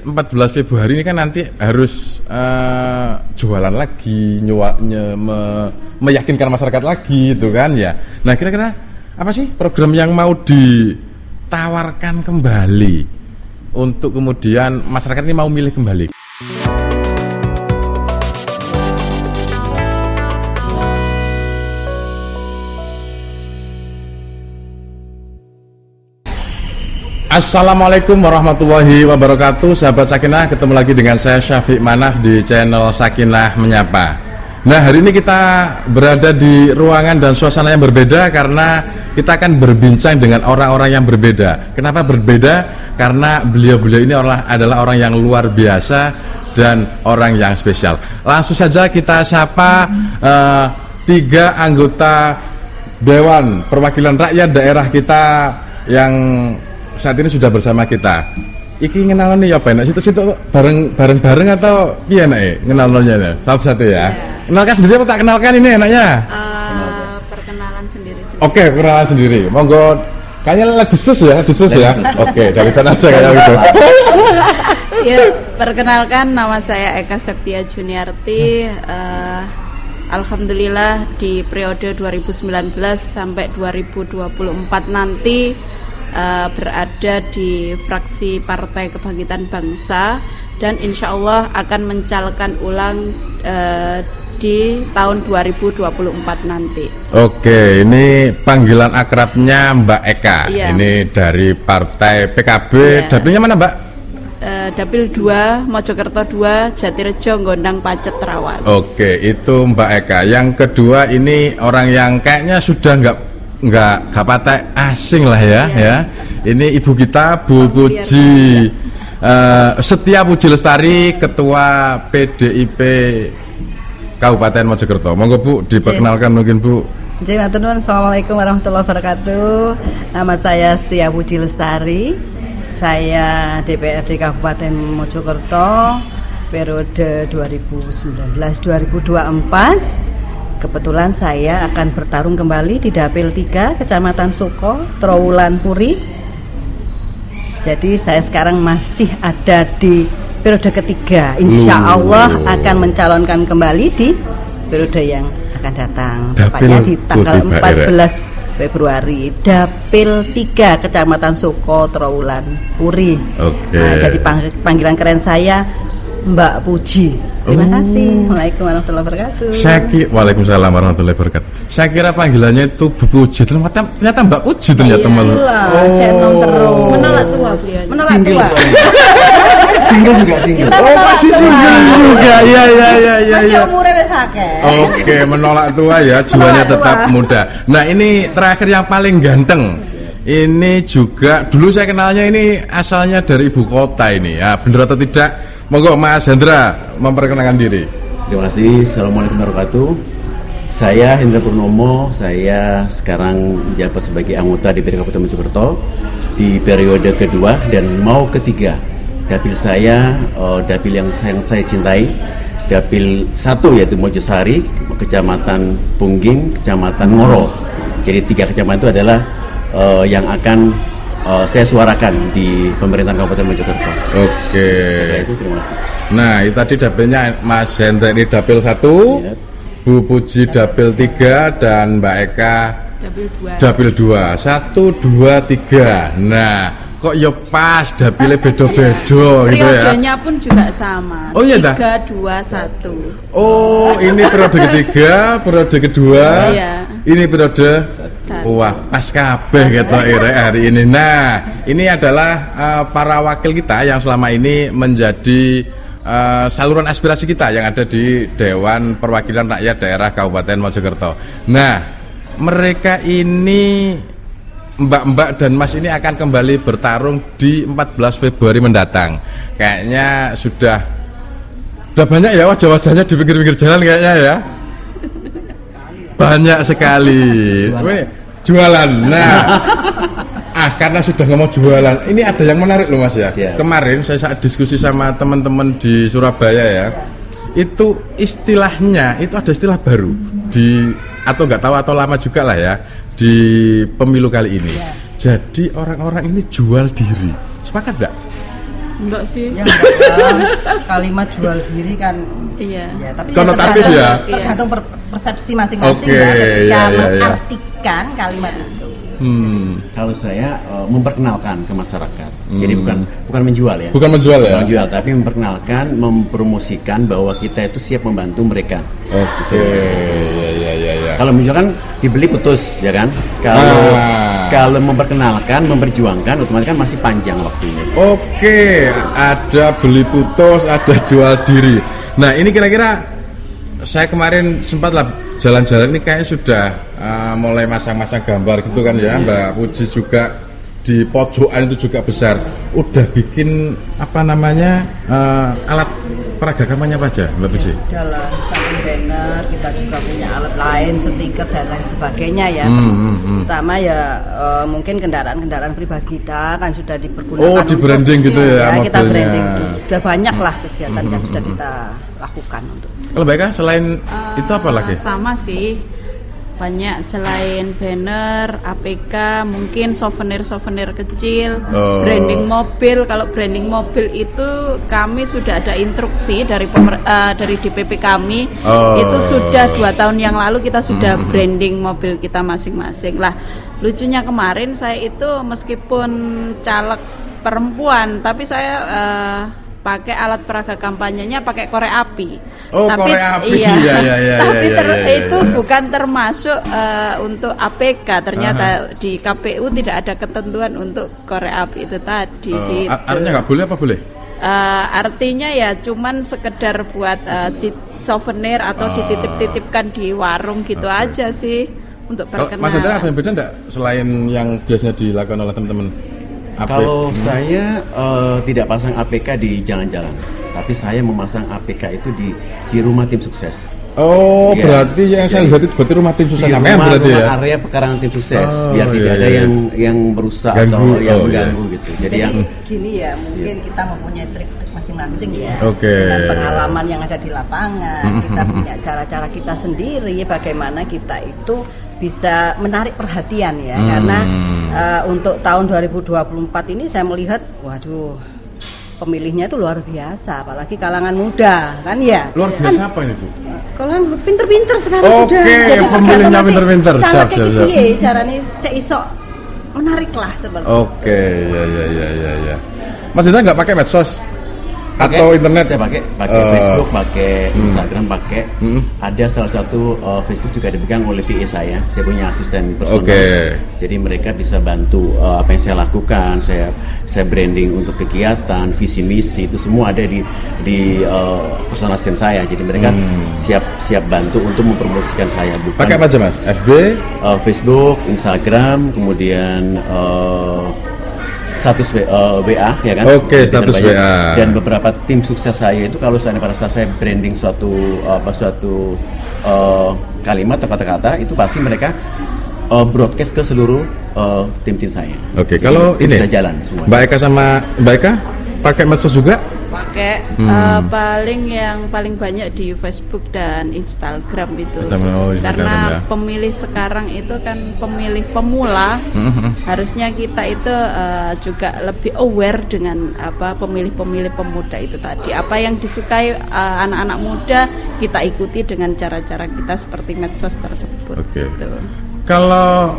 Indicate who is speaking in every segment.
Speaker 1: 14 Februari ini kan nanti harus jualan lagi, meyakinkan masyarakat lagi itu kan ya. Nah kira-kira apa sih program yang mau ditawarkan kembali untuk kemudian masyarakat ini mau milih kembali? Assalamualaikum warahmatullahi wabarakatuh. Sahabat Sakinah, ketemu lagi dengan saya Syafiq Manaf di channel Sakinah Menyapa. Nah, hari ini kita berada di ruangan dan suasana yang berbeda karena kita akan berbincang dengan orang-orang yang berbeda. Kenapa berbeda? Karena beliau-beliau ini adalah orang yang luar biasa dan orang yang spesial. Langsung saja kita sapa 3 anggota Dewan Perwakilan Rakyat daerah kita yang saat ini sudah bersama kita. Iki ngenalan nih ya apa enak situ bareng atau iya enak ngenalannya satu-satu ya. Kenalkan sendiri apa tak kenalkan ini enaknya?
Speaker 2: Perkenalan sendiri.
Speaker 1: Oke, perkenalan sendiri. Monggo kayaknya diskusi ya. Oke, dari sana aja kayak gitu.
Speaker 2: Ya, perkenalkan nama saya Eka Septia Juniarti. Alhamdulillah di periode 2019 sampai 2024 nanti berada di fraksi Partai Kebangkitan Bangsa dan insya Allah akan mencalonkan ulang di tahun 2024 nanti. Oke, ini panggilan akrabnya Mbak Eka. Iya. Ini dari Partai PKB. Iya.
Speaker 1: Dapilnya mana Mbak?
Speaker 2: Dapil 2, Mojokerto 2, Jatirejo, Gondang, Pacet, Trawas.
Speaker 1: Oke, itu Mbak Eka. Yang kedua ini orang yang kayaknya sudah nggak patek asing lah ya. Ini ibu kita Bu Puji Setia Puji Lestari, Ketua PDIP Kabupaten Mojokerto. Monggo Bu diperkenalkan mungkin Bu.
Speaker 3: Assalamualaikum warahmatullahi wabarakatuh. Nama saya Setia Puji Lestari. Saya DPRD Kabupaten Mojokerto periode 2019-2024. Kebetulan saya akan bertarung kembali di Dapil 3 Kecamatan Suko, Trowulan Puri. Jadi saya sekarang masih ada di periode ketiga. Insya Allah akan mencalonkan kembali di periode yang akan datang. Tepatnya di tanggal 14 Februari. Dapil 3 Kecamatan Suko, Trowulan Puri. Nah, jadi panggilan keren saya Mbak Puji. Terima kasih. Assalamualaikum warahmatullahi wabarakatuh.
Speaker 1: Waalaikumsalam warahmatullahi wabarakatuh. Saya kira panggilannya itu Bu Puji, ternyata Mbak Puji ternyata.
Speaker 3: Channel terus.
Speaker 2: Menolak tua.
Speaker 3: Single juga.
Speaker 1: Masih single juga. Iya.
Speaker 3: Masih umurnya wis akeh.
Speaker 1: Oke, menolak tua ya, jiwanya tetap muda. Nah, ini terakhir yang paling ganteng. Ini juga dulu saya kenalnya ini asalnya dari ibu kota ini. Ya, benar atau tidak? Monggo Mas Hendra memperkenalkan diri.
Speaker 4: Terima kasih. Assalamualaikum warahmatullahi wabarakatuh. Saya Hendra Purnomo. Saya sekarang menjabat sebagai anggota DPRD Kabupaten Mojokerto di periode kedua dan mau ketiga. Dapil saya, dapil yang saya cintai, dapil 1 yaitu Mojosari, Kecamatan Pungging, Kecamatan Ngoro. Jadi 3 kecamatan itu adalah yang akan saya suarakan di pemerintahan Kabupaten Mojokerto.
Speaker 1: Oke.
Speaker 4: Itu terima kasih.
Speaker 1: Nah, itu tadi dapilnya Mas Hendra ini dapil 1, ya. Bu Puji dapil 3 dan Mbak Eka dapil 2. 1, 2, 3. Nah, kok ya pas dapilnya beda-beda gitu ya.
Speaker 2: Periodenya pun juga sama.
Speaker 1: Oh iya
Speaker 2: 3, 2, 1.
Speaker 1: Oh, ini periode ketiga, periode kedua.
Speaker 2: Iya.
Speaker 1: Ini periode wah, pas kabeh ketok hari ini. Nah, ini adalah para wakil kita yang selama ini menjadi saluran aspirasi kita yang ada di Dewan Perwakilan Rakyat Daerah Kabupaten Mojokerto. Nah, mereka ini Mbak dan Mas ini akan kembali bertarung di 14 Februari mendatang. Kayaknya sudah banyak ya wajah-wajahnya di pinggir-pinggir jalan kayaknya ya. Banyak sekali. Jualan. Nah, karena sudah ngomong jualan, ini ada yang menarik loh Mas ya. Kemarin saya saat diskusi sama teman-teman di Surabaya ya, itu istilahnya itu ada istilah baru atau nggak tahu atau lama juga lah ya di pemilu kali ini. Jadi orang-orang ini jual diri. Sepakat nggak?
Speaker 2: Enggak sih.
Speaker 3: Ya, enggak. Kalimat jual diri kan.
Speaker 2: Iya.
Speaker 3: Ya, tapi
Speaker 1: Konotatif
Speaker 3: tergantung persepsi masing-masing
Speaker 1: Oke,
Speaker 3: ya ketika
Speaker 1: iya.
Speaker 3: mengartikan kalimat itu.
Speaker 4: Kalau saya memperkenalkan ke masyarakat. Jadi bukan menjual ya.
Speaker 1: Bukan menjual ya.
Speaker 4: Bukan menjual, tapi memperkenalkan, mempromosikan bahwa kita itu siap membantu mereka.
Speaker 1: Oke, ya.
Speaker 4: Kalau menjual kan dibeli putus, ya kan? Kalau memperkenalkan, memperjuangkan, otomatis kan masih panjang waktunya.
Speaker 1: Oke, ada beli putus, ada jual diri. Nah, ini kira-kira saya kemarin sempat lah jalan-jalan, ini kayaknya sudah mulai masang-masang gambar gitu kan ya. Mbak Puji juga di pojokan itu juga besar. Udah bikin apa namanya alat peragamannya apa aja, Mbak Puji?
Speaker 3: Dalam samping banner kita juga punya alat lain, stiker dan lain sebagainya ya. Pertama ya mungkin kendaraan-kendaraan pribadi kita kan sudah dipergunakan.
Speaker 1: Oh, di branding gitu ya mobilnya.
Speaker 3: Kita branding itu sudah banyak lah kegiatan yang sudah kita lakukan untuk.
Speaker 1: Kalau Mbak Eka selain itu apa lagi?
Speaker 2: Sama sih, banyak selain banner, APK, mungkin souvenir kecil, branding mobil. Kalau branding mobil itu kami sudah ada instruksi dari DPP kami. Itu sudah 2 tahun yang lalu kita sudah branding mobil kita masing-masing. Lah, lucunya kemarin saya itu meskipun caleg perempuan, tapi saya pakai alat peraga kampanyenya pakai korek api.
Speaker 1: Tapi, korek api. Iya.
Speaker 2: Tapi itu bukan termasuk untuk APK. Ternyata di KPU tidak ada ketentuan untuk korek api itu tadi. Gitu.
Speaker 1: Artinya nggak boleh apa boleh?
Speaker 2: Artinya ya cuman sekedar buat di souvenir atau dititip-titipkan di warung gitu aja sih untuk perkenalan.
Speaker 1: Mas Hendra ada yang beda enggak selain yang biasanya dilakukan oleh teman-teman?
Speaker 4: Kalau saya tidak pasang APK di jalan-jalan, tapi saya memasang APK itu di rumah tim sukses.
Speaker 1: Oh, ya, berarti yang saya lihat itu berarti rumah tim sukses sampean berarti ya.
Speaker 4: Area pekarangan tim sukses biar tidak ada yang merusak atau yang mengganggu gitu. Jadi yang
Speaker 3: gini ya, mungkin kita mempunyai trik-trik masing-masing ya.
Speaker 1: Dengan
Speaker 3: pengalaman yang ada di lapangan, kita punya cara-cara kita sendiri bagaimana kita itu bisa menarik perhatian ya. Karena untuk tahun 2024 ini saya melihat, waduh, pemilihnya itu luar biasa, apalagi kalangan muda kan ya.
Speaker 1: Luar biasa apa ini Bu?
Speaker 3: Kalau pinter-pinter sekarang sudah.
Speaker 1: Oke, pemilihnya pinter-pinter.
Speaker 3: Cara kayak piye carane cek iso menarik lah seperti itu.
Speaker 1: Oke, ya. Mas Indra nggak pakai medsos? Atau internet?
Speaker 4: Saya pakai Facebook, pakai Instagram, pakai. Ada salah satu Facebook juga dipegang oleh PA saya. Saya punya asisten personal. Jadi mereka bisa bantu apa yang saya lakukan. Saya branding untuk kegiatan, visi misi itu semua ada di personal asisten saya. Jadi mereka siap bantu untuk mempromosikan saya.
Speaker 1: Pakai apa aja Mas? FB,
Speaker 4: Facebook, Instagram, kemudian status WA ya kan?
Speaker 1: Oke, status WA.
Speaker 4: Dan beberapa tim sukses saya itu kalau pada saat saya branding suatu kalimat atau kata-kata itu pasti mereka broadcast ke seluruh tim-tim saya.
Speaker 1: Oke, kalau ini
Speaker 4: sudah jalan semua.
Speaker 1: Mbak Eka sama Mbak Eka pakai medsos juga?
Speaker 2: Pakai paling banyak di Facebook dan Instagram itu. Karena pemilih sekarang itu kan pemilih pemula, harusnya kita itu juga lebih aware dengan pemilih-pemilih pemuda itu tadi. Apa yang disukai anak-anak muda kita ikuti dengan cara-cara kita seperti medsos tersebut.
Speaker 1: Oke.
Speaker 2: Gitu.
Speaker 1: Kalau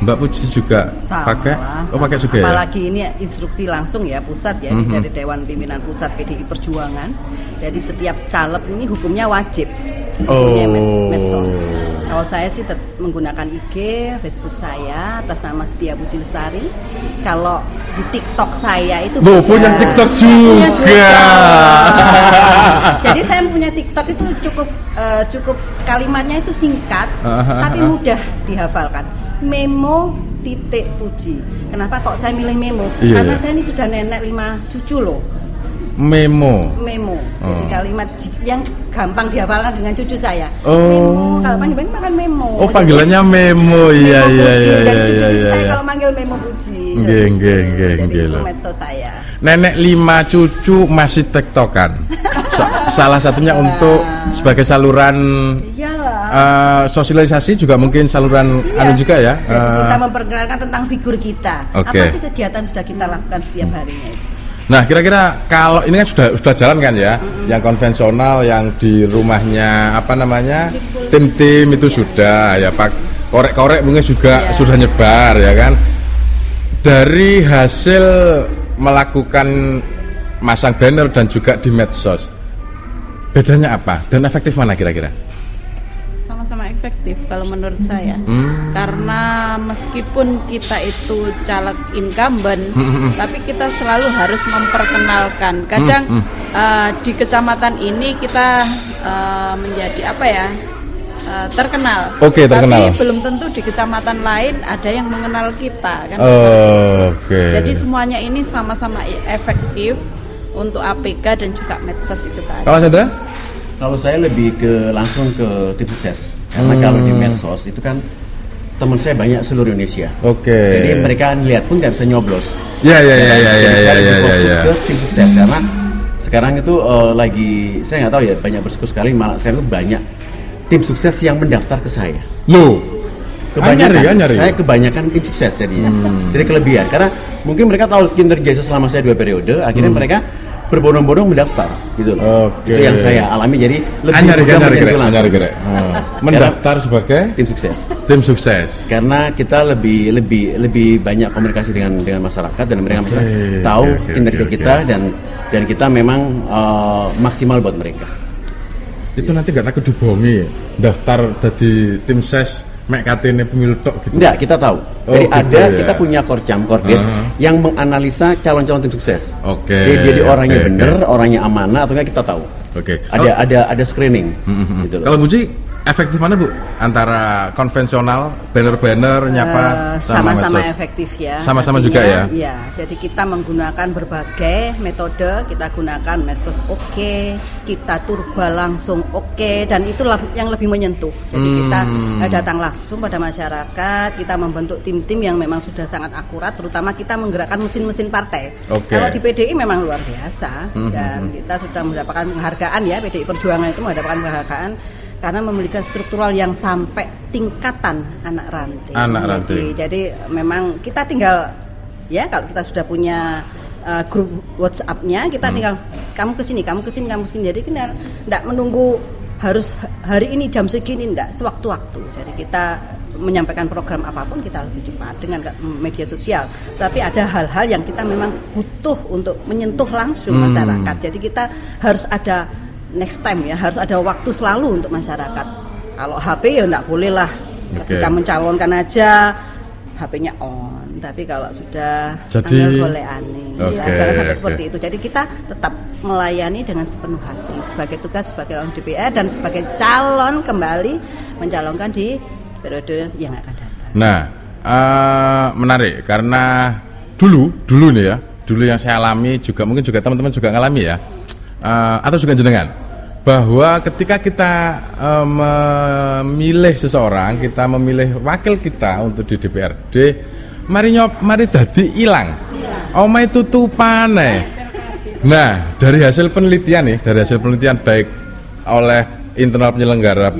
Speaker 1: Mbak Puji juga pakai? Pakai juga.
Speaker 3: Apalagi ini instruksi langsung ya pusat ya dari Dewan Pimpinan Pusat PDI Perjuangan. Jadi setiap caleg ini hukumnya wajib punya medsos. Kalau saya sih menggunakan IG, Facebook saya atas nama Setia Puji Lestari. Kalau di TikTok saya itu
Speaker 1: punya TikTok juga.
Speaker 3: Jadi saya punya TikTok itu cukup kalimatnya itu singkat tapi mudah dihafalkan. Memo Puji. Kenapa kok saya milih Memo? Karena saya ini sudah nenek 5 cucu loh. Memo. Jadi kalimat yang gampang dihafalkan dengan cucu saya. Memo, kalau panggil makan Memo.
Speaker 1: Panggilannya Memo. Iya.
Speaker 3: Saya kalau manggil Memo Puji. Itu medsos saya.
Speaker 1: Nenek 5 cucu masih tektokan. Salah satunya untuk sebagai saluran sosialisasi juga mungkin saluran juga ya.
Speaker 3: Jadi kita memperkenalkan tentang figur kita. Apa sih kegiatan sudah kita lakukan setiap harinya itu.
Speaker 1: Nah, kira-kira kalau ini kan sudah jalan kan ya, yang konvensional, yang di rumahnya apa namanya, tim-tim itu sudah ya, Pak. Korek-korek mungkin juga sudah nyebar ya kan. Dari hasil melakukan masang banner dan juga di medsos, bedanya apa dan efektif mana kira-kira?
Speaker 2: Sama-sama efektif kalau menurut saya, karena meskipun kita itu caleg incumbent, tapi kita selalu harus memperkenalkan. Kadang di kecamatan ini kita menjadi apa ya, terkenal.
Speaker 1: Oke, terkenal.
Speaker 2: Tapi belum tentu di kecamatan lain ada yang mengenal kita kan. Jadi semuanya ini sama-sama efektif untuk APK dan juga medsos itu tadi.
Speaker 1: Kalau Sandra?
Speaker 4: Kalau saya lebih langsung ke tim sukses. Karena kalau di medsos itu kan teman saya banyak seluruh Indonesia. Jadi mereka lihat pun nggak bisa nyoblos.
Speaker 1: Ya.
Speaker 4: Fokus ke tim sukses karena sekarang itu lagi saya nggak tahu ya, banyak bersyukur sekali malah sekarang itu banyak tim sukses yang mendaftar ke saya. Kebanyakan saya kebanyakan tim sukses jadinya. Jadi kelebihan karena mungkin mereka tahu kinerja selama saya 2 periode, akhirnya mereka berbondong-bondong mendaftar gitu loh. Itu yang saya alami, jadi lebih mudah
Speaker 1: mendaftar sebagai tim sukses karena
Speaker 4: kita lebih banyak komunikasi dengan masyarakat dan mereka tahu kinerja kita dan kita memang maksimal buat mereka.
Speaker 1: Itu nanti nggak takut dibohongi daftar jadi tim ses mek katene pemilu tok gitu.
Speaker 4: Enggak, kita tahu. Jadi kita punya Kordes yang menganalisa calon-calon tim sukses. Jadi orangnya benar, orangnya amanah atau enggak kita tahu. Ada screening gitu.
Speaker 1: Kalau Buji efektif mana Bu? Antara konvensional, banner-banner, nyapa
Speaker 3: sama-sama efektif ya.
Speaker 1: Sama-sama juga ya?
Speaker 3: Iya, jadi kita menggunakan berbagai metode, kita gunakan medsos kita turba langsung dan itu yang lebih menyentuh. Jadi kita datang langsung pada masyarakat, kita membentuk tim-tim yang memang sudah sangat akurat, terutama kita menggerakkan mesin-mesin partai. Kalau di PDI memang luar biasa dan kita sudah mendapatkan penghargaan ya, PDI Perjuangan itu mendapatkan penghargaan karena memiliki struktural yang sampai tingkatan anak ranting. Jadi memang kita tinggal ya, kalau kita sudah punya grup WhatsApp-nya, kita tinggal kamu kesini. Jadi kita tidak menunggu harus hari ini jam segini, tidak, sewaktu-waktu. Jadi kita menyampaikan program apapun kita lebih cepat dengan media sosial. Tapi ada hal-hal yang kita memang butuh untuk menyentuh langsung masyarakat. Jadi kita harus ada next time ya, harus ada waktu selalu untuk masyarakat. Kalau HP ya enggak boleh lah, ketika mencalonkan aja HP-nya on. Tapi kalau sudah boleh aneh. Jangan sampai seperti itu. Jadi kita tetap melayani dengan sepenuh hati sebagai tugas sebagai orang DPR dan sebagai calon kembali mencalonkan di periode yang akan datang.
Speaker 1: Nah, menarik karena dulu nih ya, dulu yang saya alami juga mungkin juga teman-teman juga ngalami ya. Atau juga jenengan, bahwa ketika kita memilih seseorang, kita memilih wakil kita untuk di DPRD, mari dadi ilang omai tutupane. Nah, dari hasil penelitian baik oleh internal penyelenggara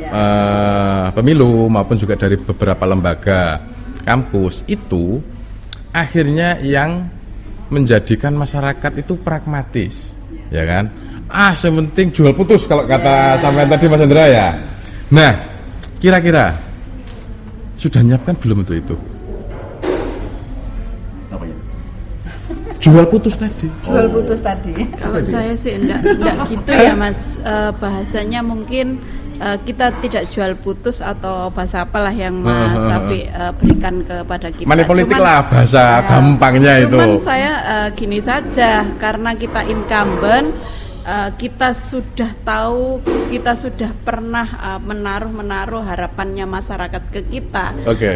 Speaker 1: pemilu maupun juga dari beberapa lembaga kampus, itu akhirnya yang menjadikan masyarakat itu pragmatis, ya kan? Sementing jual putus kalau kata sampean tadi Mas Hendra ya. Nah, kira-kira sudah nyiapkan belum untuk itu? Jual putus tadi.
Speaker 2: Kalau saya sih enggak gitu ya Mas. Bahasanya mungkin kita tidak jual putus atau bahasa apalah yang Mas Safi berikan kepada kita.
Speaker 1: Money politik lah bahasa gampangnya itu.
Speaker 2: Cuman saya gini saja, karena kita incumbent, kita sudah tahu, kita sudah pernah menaruh harapannya masyarakat ke kita.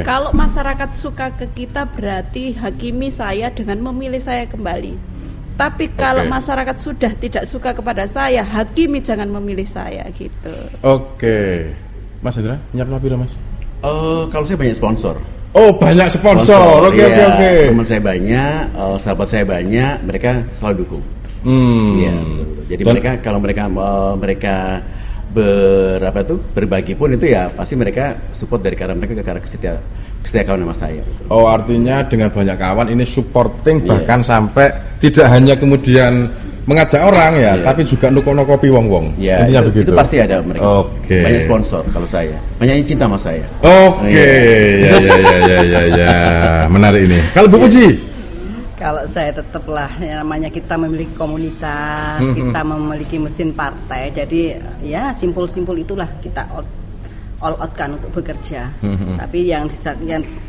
Speaker 2: Kalau masyarakat suka ke kita, berarti hakimi saya dengan memilih saya kembali. Tapi kalau masyarakat sudah tidak suka kepada saya, hakimi jangan memilih saya gitu.
Speaker 1: Mas Hendra, nyiap apa Mas?
Speaker 4: Kalau saya banyak sponsor.
Speaker 1: Banyak sponsor. Oke.
Speaker 4: Teman saya banyak, sahabat saya banyak, mereka selalu dukung. Jadi mereka kalau mereka berbagi pun itu ya pasti mereka support dari karena mereka karena kesetia kawan sama saya.
Speaker 1: Oh, artinya dengan banyak kawan ini supporting bahkan sampai tidak hanya kemudian mengajak orang ya, tapi juga nukopi wong-wong.
Speaker 4: Ya,
Speaker 1: intinya begitu.
Speaker 4: Itu pasti ada mereka.
Speaker 1: Oke.
Speaker 4: Banyak sponsor kalau saya. Banyak yang cinta sama saya.
Speaker 1: Oke. Ya. Menarik ini. Kalau Bu Puji?
Speaker 3: Kalau saya tetaplah ya, namanya kita memiliki komunitas, kita memiliki mesin partai, jadi ya simpul-simpul itulah kita all out kan untuk bekerja. Tapi yang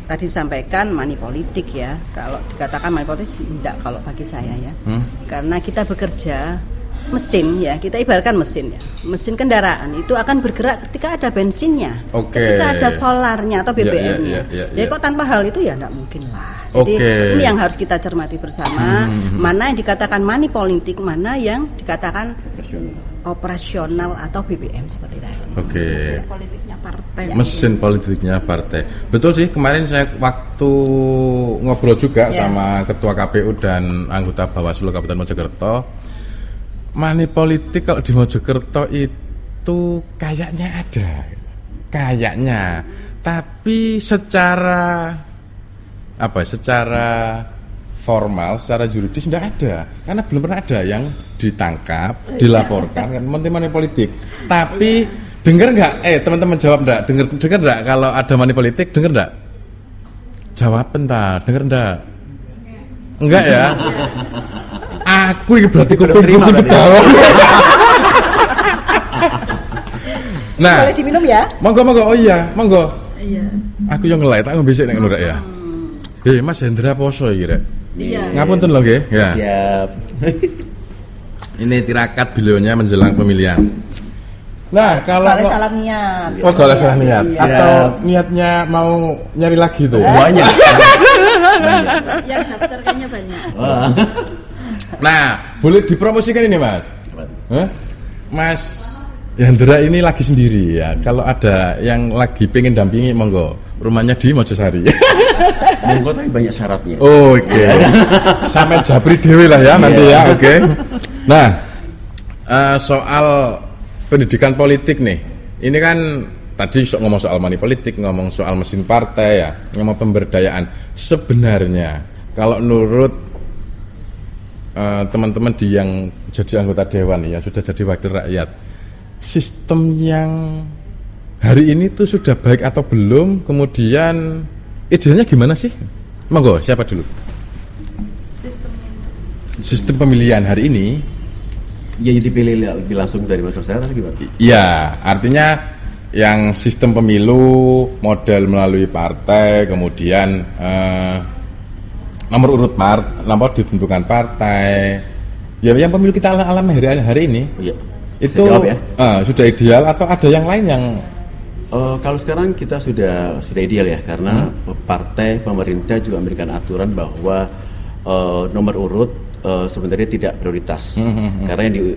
Speaker 3: tadi disampaikan money politik ya, kalau dikatakan money politik tidak kalau bagi saya ya, karena kita bekerja mesin ya, kita ibaratkan mesin ya, mesin kendaraan itu akan bergerak ketika ada bensinnya, ketika ada solarnya atau BBM-nya. Jadi kok tanpa hal itu ya tidak mungkin lah. Jadi ini yang harus kita cermati bersama, mana yang dikatakan money politik, mana yang dikatakan operasional atau BBM seperti tadi.
Speaker 2: Mesin politiknya partai.
Speaker 1: Mesin politiknya partai. Betul sih, kemarin saya waktu ngobrol juga sama Ketua KPU dan anggota Bawaslu Kabupaten Mojokerto. Money politik kalau di Mojokerto itu kayaknya ada, tapi secara formal, secara juridis tidak ada, karena belum pernah ada yang ditangkap, dilaporkan kan money politik. Tapi dengar nggak? Teman-teman jawab nggak? Dengar nggak kalau ada money politik? Dengar nggak? Jawab bentar, dengar nggak? Enggak ya? Aku ini berarti kupingku sih ketawa. Nah,
Speaker 3: boleh diminum ya?
Speaker 1: Monggo. Oh iya, monggo.
Speaker 2: Iya.
Speaker 1: Aku yang ngelai, tak ngebisik nek ngono rek ya. Mas Hendra poso iki rek.
Speaker 2: Iya.
Speaker 1: Ngapunten lho nggih. Ya.
Speaker 4: Siap.
Speaker 1: Ini tirakat beliaunya menjelang pemilihan. Nah, kalau
Speaker 3: Kalau salah niat.
Speaker 1: Oh, kalau salah niat atau niatnya mau nyari lagi tuh.
Speaker 4: Banyak.
Speaker 2: Yang daftar kayaknya banyak.
Speaker 1: Nah, boleh dipromosikan ini Mas. Mas Hendra ini lagi sendiri ya. Kalau ada yang lagi pengen dampingi, monggo. Rumahnya di Mojosari.
Speaker 4: Monggo tapi banyak syaratnya.
Speaker 1: Oke. Sampai Japri dewe lah ya nanti ya. Oke. Nah, soal pendidikan politik nih. Ini kan tadi ngomong soal money politik, ngomong soal mesin partai ya, ngomong pemberdayaan. Sebenarnya kalau menurut teman-teman yang jadi anggota dewan ya, sudah jadi wakil rakyat, sistem yang hari ini tuh sudah baik atau belum? Kemudian idealnya gimana sih? Monggo, siapa dulu? Sistem pemilihan hari ini
Speaker 4: Ya dipilih langsung dari masyarakat atau gimana?
Speaker 1: iya, artinya yang sistem pemilu model melalui partai, kemudian nomor urut nomor ditentukan partai. Ya yang pemilu kita alami hari ini.
Speaker 4: Iya.
Speaker 1: Itu
Speaker 4: jawab, ya?
Speaker 1: Sudah ideal atau ada yang lain yang
Speaker 4: kalau sekarang kita sudah ideal ya, karena partai pemerintah juga memberikan aturan bahwa nomor urut sebenarnya tidak prioritas, karena yang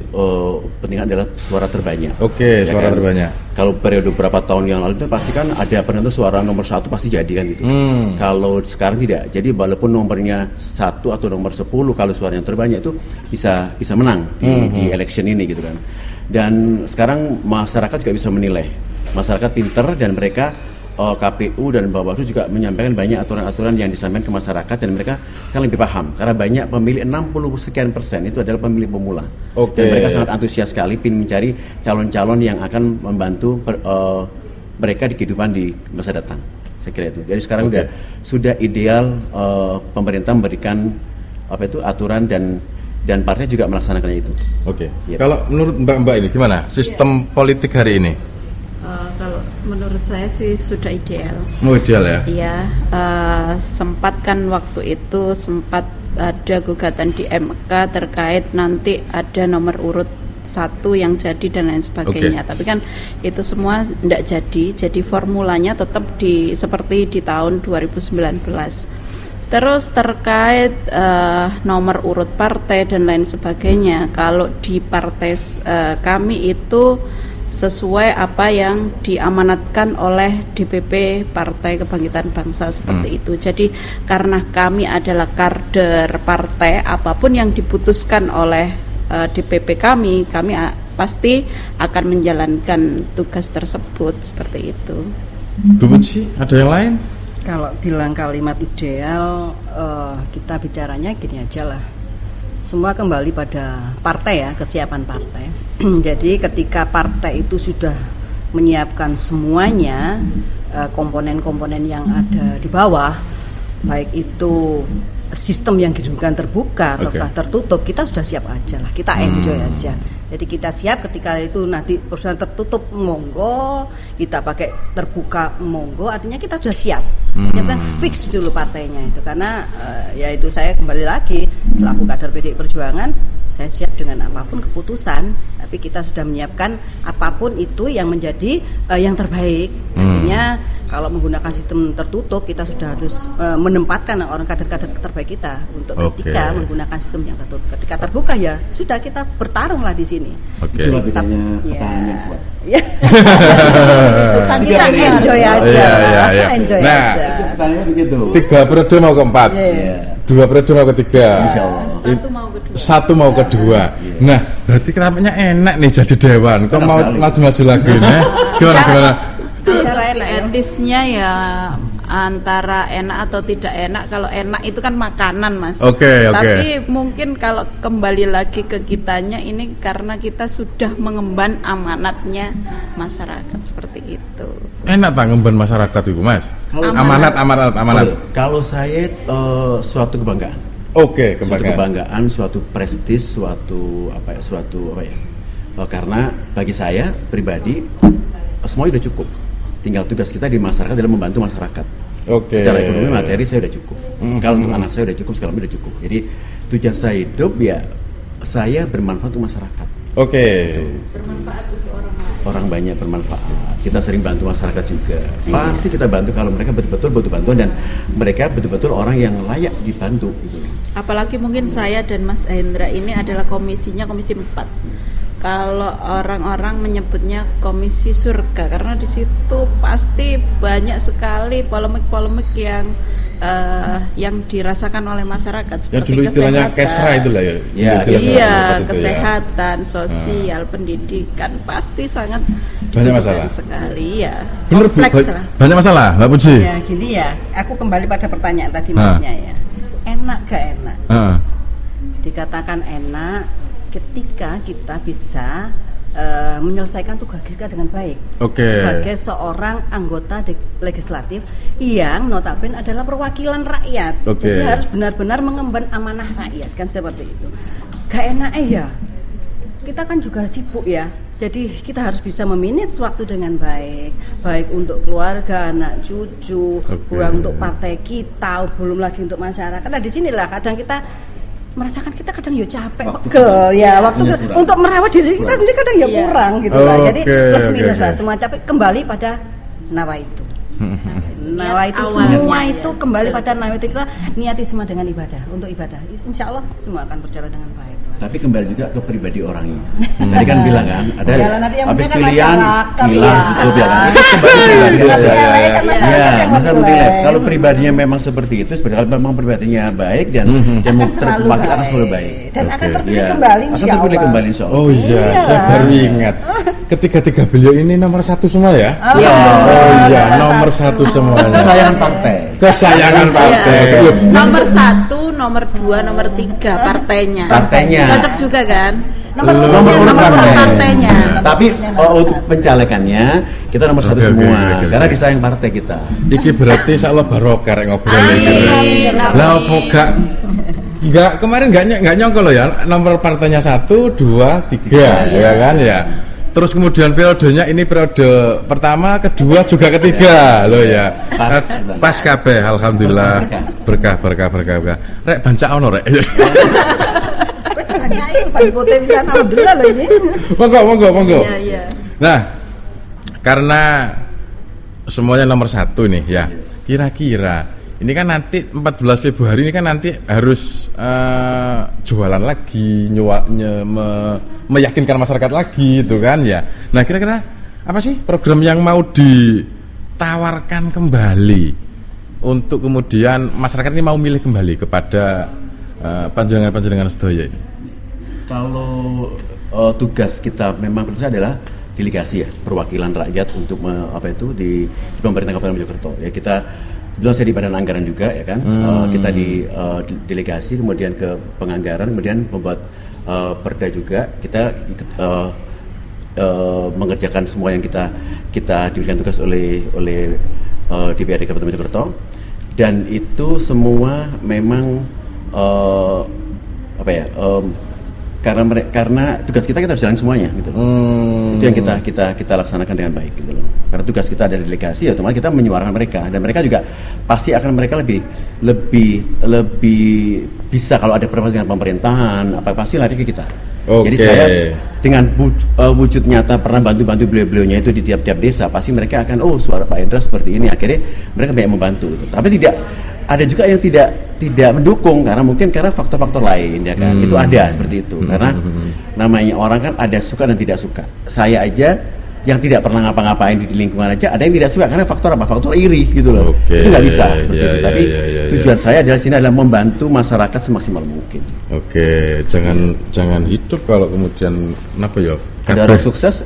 Speaker 4: penting adalah suara terbanyak.
Speaker 1: Oke, suara
Speaker 4: kan?
Speaker 1: terbanyak.
Speaker 4: Kalau periode beberapa tahun yang lalu itu pasti kan ada penentu suara nomor 1 pasti jadi kan gitu. Kalau sekarang tidak, jadi walaupun nomornya 1 atau nomor 10, kalau suara yang terbanyak itu bisa menang di election ini gitu kan. Dan sekarang masyarakat juga bisa menilai. Masyarakat pinter dan mereka KPU dan Bawaslu juga menyampaikan banyak aturan-aturan yang disampaikan ke masyarakat, dan mereka kan lebih paham karena banyak pemilih 60% itu adalah pemilih pemula. Dan mereka sangat antusias sekali ingin mencari calon-calon yang akan membantu mereka di kehidupan di masa datang. Saya kira itu. Jadi sekarang sudah ideal pemerintah memberikan aturan dan partai juga melaksanakannya itu.
Speaker 1: Oke. Kalau menurut Mbak ini gimana sistem politik hari ini?
Speaker 2: Kalau menurut saya sih sudah ideal.
Speaker 1: Ideal ya?
Speaker 2: Iya, sempat kan waktu itu ada gugatan di MK terkait nanti ada nomor urut 1 yang jadi dan lain sebagainya. Tapi kan itu semua tidak jadi formulanya tetap seperti di tahun 2019. Terus terkait nomor urut partai dan lain sebagainya, kalau di partai kami itu sesuai apa yang diamanatkan oleh DPP Partai Kebangkitan Bangsa seperti itu. Jadi karena kami adalah kader partai, apapun yang diputuskan oleh DPP kami pasti akan menjalankan tugas tersebut seperti itu.
Speaker 1: Bu Puji, ada yang lain?
Speaker 3: Kalau bilang kalimat ideal, kita bicaranya gini aja lah. Semua kembali pada partai ya, kesiapan partai. Jadi ketika partai itu sudah menyiapkan semuanya, komponen-komponen yang ada di bawah, baik itu sistem yang didengungkan terbuka atau tertutup, kita sudah siap aja lah, kita enjoy aja. Jadi kita siap ketika itu nanti perusahaan tertutup, monggo, kita pakai terbuka, monggo, artinya kita sudah siap. Kita fix dulu partainya itu, karena ya itu saya kembali lagi selaku kader PDI Perjuangan, saya siap dengan apapun keputusan, tapi kita sudah menyiapkan apapun itu yang menjadi yang terbaik. Artinya kalau menggunakan sistem tertutup, kita sudah harus menempatkan orang kader-kader terbaik kita untuk ketika menggunakan sistem yang tertutup. Ketika terbuka ya sudah, kita bertarunglah di sini.
Speaker 4: Itulah bedanya pertahanan yang kuat.
Speaker 3: Kita enjoy aja. Enjoy
Speaker 1: nah,
Speaker 3: aja.
Speaker 4: Itu pertanyaannya begitu.
Speaker 1: 3 periode mau keempat, 2 periode mau ketiga,
Speaker 4: Insya Allah.
Speaker 1: Satu mau kedua. Nah, berarti kenapanya enak nih jadi dewan. Kok mau maju-maju lagi nih? Gimana?
Speaker 2: Cara etisnya ya antara enak atau tidak enak. Kalau enak itu kan makanan, Mas. Tapi mungkin kalau kembali lagi ke kitanya, ini karena kita sudah mengemban amanatnya masyarakat seperti itu.
Speaker 1: Enak tak ngemban masyarakat itu, Mas? Amanat.
Speaker 4: Kalau saya suatu kebanggaan. Suatu kebanggaan, suatu prestis, suatu apa ya? Karena bagi saya pribadi semua sudah cukup. Tinggal tugas kita di masyarakat adalah membantu masyarakat. Secara ekonomi materi saya sudah cukup. Kalau untuk anak saya sudah cukup, segala macam sudah cukup. Jadi tujuan saya hidup ya saya bermanfaat untuk masyarakat.
Speaker 2: Bermanfaat untuk
Speaker 4: orang banyak bermanfaat. Kita sering bantu masyarakat juga. Pasti kita bantu kalau mereka betul-betul butuh bantuan dan mereka betul-betul orang yang layak dibantu. Gitu.
Speaker 2: Apalagi mungkin saya dan Mas Hendra ini adalah komisinya komisi 4. Kalau orang-orang menyebutnya komisi surga, karena di situ pasti banyak sekali polemik-polemik yang dirasakan oleh masyarakat seperti
Speaker 1: dulu istilahnya kesra itu lah ya.
Speaker 2: Kesehatan, sosial, pendidikan pasti sangat
Speaker 1: banyak masalah
Speaker 2: sekali ya.
Speaker 1: Kompleks lah. Banyak masalah, Mbak Puji.
Speaker 3: Ya gini ya, aku kembali pada pertanyaan tadi Masnya ya. Enak gak enak? Dikatakan enak ketika kita bisa menyelesaikan tugas kita dengan baik sebagai seorang anggota legislatif yang notabene adalah perwakilan rakyat. Jadi harus benar-benar mengemban amanah rakyat, kan seperti itu. Gak enak ya, kita kan juga sibuk ya. Jadi kita harus bisa memanage waktu dengan baik untuk keluarga, anak cucu, kurang untuk partai kita, belum lagi untuk masyarakat. Nah di sinilah kadang kita merasakan kita kadang ya capek, waktu untuk merawat diri kita sendiri kadang ya kurang gitu lah. Jadi plus minus lah, semua capek kembali pada nawa itu. Nawa itu semua itu kembali pada nawa itu, kita niati semua dengan ibadah, untuk ibadah. Insya Allah semua akan berjalan dengan baik.
Speaker 4: Tapi kembali juga ke pribadi orangnya. Tadi kan bilang kan ada habis
Speaker 3: kan
Speaker 4: pilihan hilang itu bilang. Maka menilai kalau pribadinya memang seperti itu, sebenarnya kalau memang pribadinya baik dan terwakil akan selalu baik.
Speaker 3: Dan akan terpilih kembali
Speaker 4: insya Allah.
Speaker 1: Oh iya, saya baru ingat. Ketiga beliau ini nomor 1 semua ya? Nomor 1 semuanya. Kesayangan partai.
Speaker 2: Nomor 1, nomor 2, nomor 3 partainya. Cocok juga kan? Nomor partainya.
Speaker 4: Tapi untuk pencalekannya kita nomor 1 semua. Karena disayang partai kita.
Speaker 1: Iki berarti insyaallah barokah rek ngobrol iki. Lah opo enggak kemarin enggak nyongkol loh ya, nomor partainya 1, 2, 3 ya kan ya. Terus kemudian periodenya ini periode pertama, kedua juga ketiga loh ya. Pas kabeh alhamdulillah. Berkah. Rek banca ono rek. Monggo.
Speaker 2: Iya.
Speaker 1: Nah, karena semuanya nomor 1 nih ya. Kira-kira ini kan nanti 14 Februari ini kan nanti harus jualan lagi, meyakinkan masyarakat lagi itu kan ya. Nah, kira-kira apa sih program yang mau ditawarkan kembali untuk kemudian masyarakat ini mau milih kembali kepada panjenengan sedaya ini?
Speaker 4: Kalau tugas kita memang tentunya adalah delegasi ya, perwakilan rakyat untuk di pemerintah Kabupaten Mojokerto. Ya kita dulu saya di Badan Anggaran juga ya kan, kita di delegasi, kemudian ke penganggaran, kemudian membuat perda juga. Kita ikut mengerjakan semua yang kita diberikan tugas oleh DPRD Kabupaten Mojokerto, dan itu semua memang karena tugas kita harus jalan semuanya gitu loh. Itu yang kita laksanakan dengan baik gitu loh. Karena tugas kita ada delegasi, otomatis kita menyuarakan mereka, dan mereka juga pasti akan lebih bisa kalau ada permasalahan dengan pemerintahan pasti lari ke kita. Jadi saya dengan wujud nyata pernah bantu beliau-beliaunya itu di tiap-tiap desa, pasti mereka akan suara Pak Hendra seperti ini, akhirnya mereka banyak membantu gitu. Tapi ada juga yang tidak mendukung karena faktor-faktor lain ya kan. Itu ada seperti itu. Karena namanya orang kan ada suka dan tidak suka. Saya aja yang tidak pernah ngapa-ngapain di lingkungan aja ada yang tidak suka karena faktor apa? Faktor iri gitu loh. Itu nggak bisa seperti itu. Tapi tujuan saya adalah sini adalah membantu masyarakat semaksimal mungkin.
Speaker 1: Jangan hidup kalau kemudian apa ya?
Speaker 4: Ada orang sukses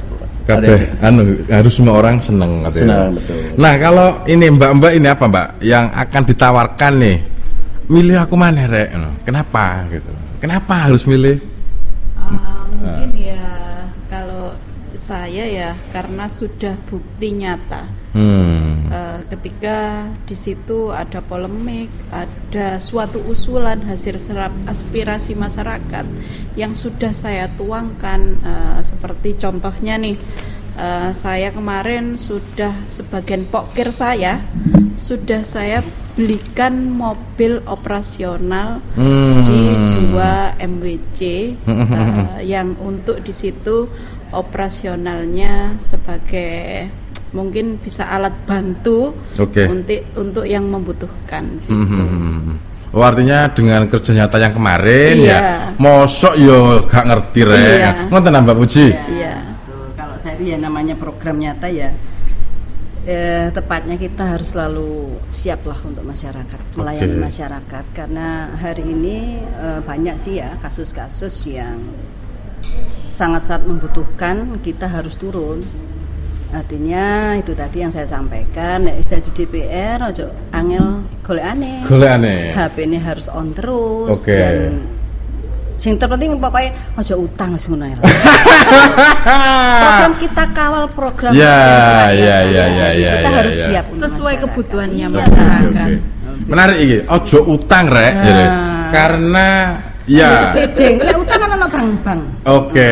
Speaker 1: harus semua orang senang katanya.
Speaker 4: Senang, betul.
Speaker 1: Nah, kalau ini Mbak ini apa Mbak yang akan ditawarkan nih? Milih aku mana rek? Kenapa gitu? Kenapa harus milih?
Speaker 2: Mungkin ya kalau saya ya karena sudah bukti nyata. Ketika di situ ada polemik, ada suatu usulan hasil serap aspirasi masyarakat yang sudah saya tuangkan, seperti contohnya nih, saya kemarin sudah sebagian pokir saya sudah saya belikan mobil operasional di 2 MWC yang untuk di situ operasionalnya sebagai mungkin bisa alat bantu untuk yang membutuhkan gitu.
Speaker 1: Artinya dengan kerja nyata yang kemarin ya mosok yo gak ngerti rek. Ngoten Mbak Puji.
Speaker 3: Iya. Kalau saya itu ya namanya program nyata ya. Tepatnya kita harus selalu siaplah untuk masyarakat, melayani masyarakat, karena hari ini banyak sih ya kasus-kasus yang sangat-sangat membutuhkan kita harus turun. Artinya itu tadi yang saya sampaikan, di DPR ojo angel golekane. HP ini harus on terus dan sing terpenting pokoknya ojo utang wis ngono ya. Program kita kawal program kita harus siap
Speaker 2: sesuai kebutuhannya masyarakat.
Speaker 1: Menarik iki, ojo utang rek karena
Speaker 3: sejeng, lek utang ana bang.
Speaker 1: Oke.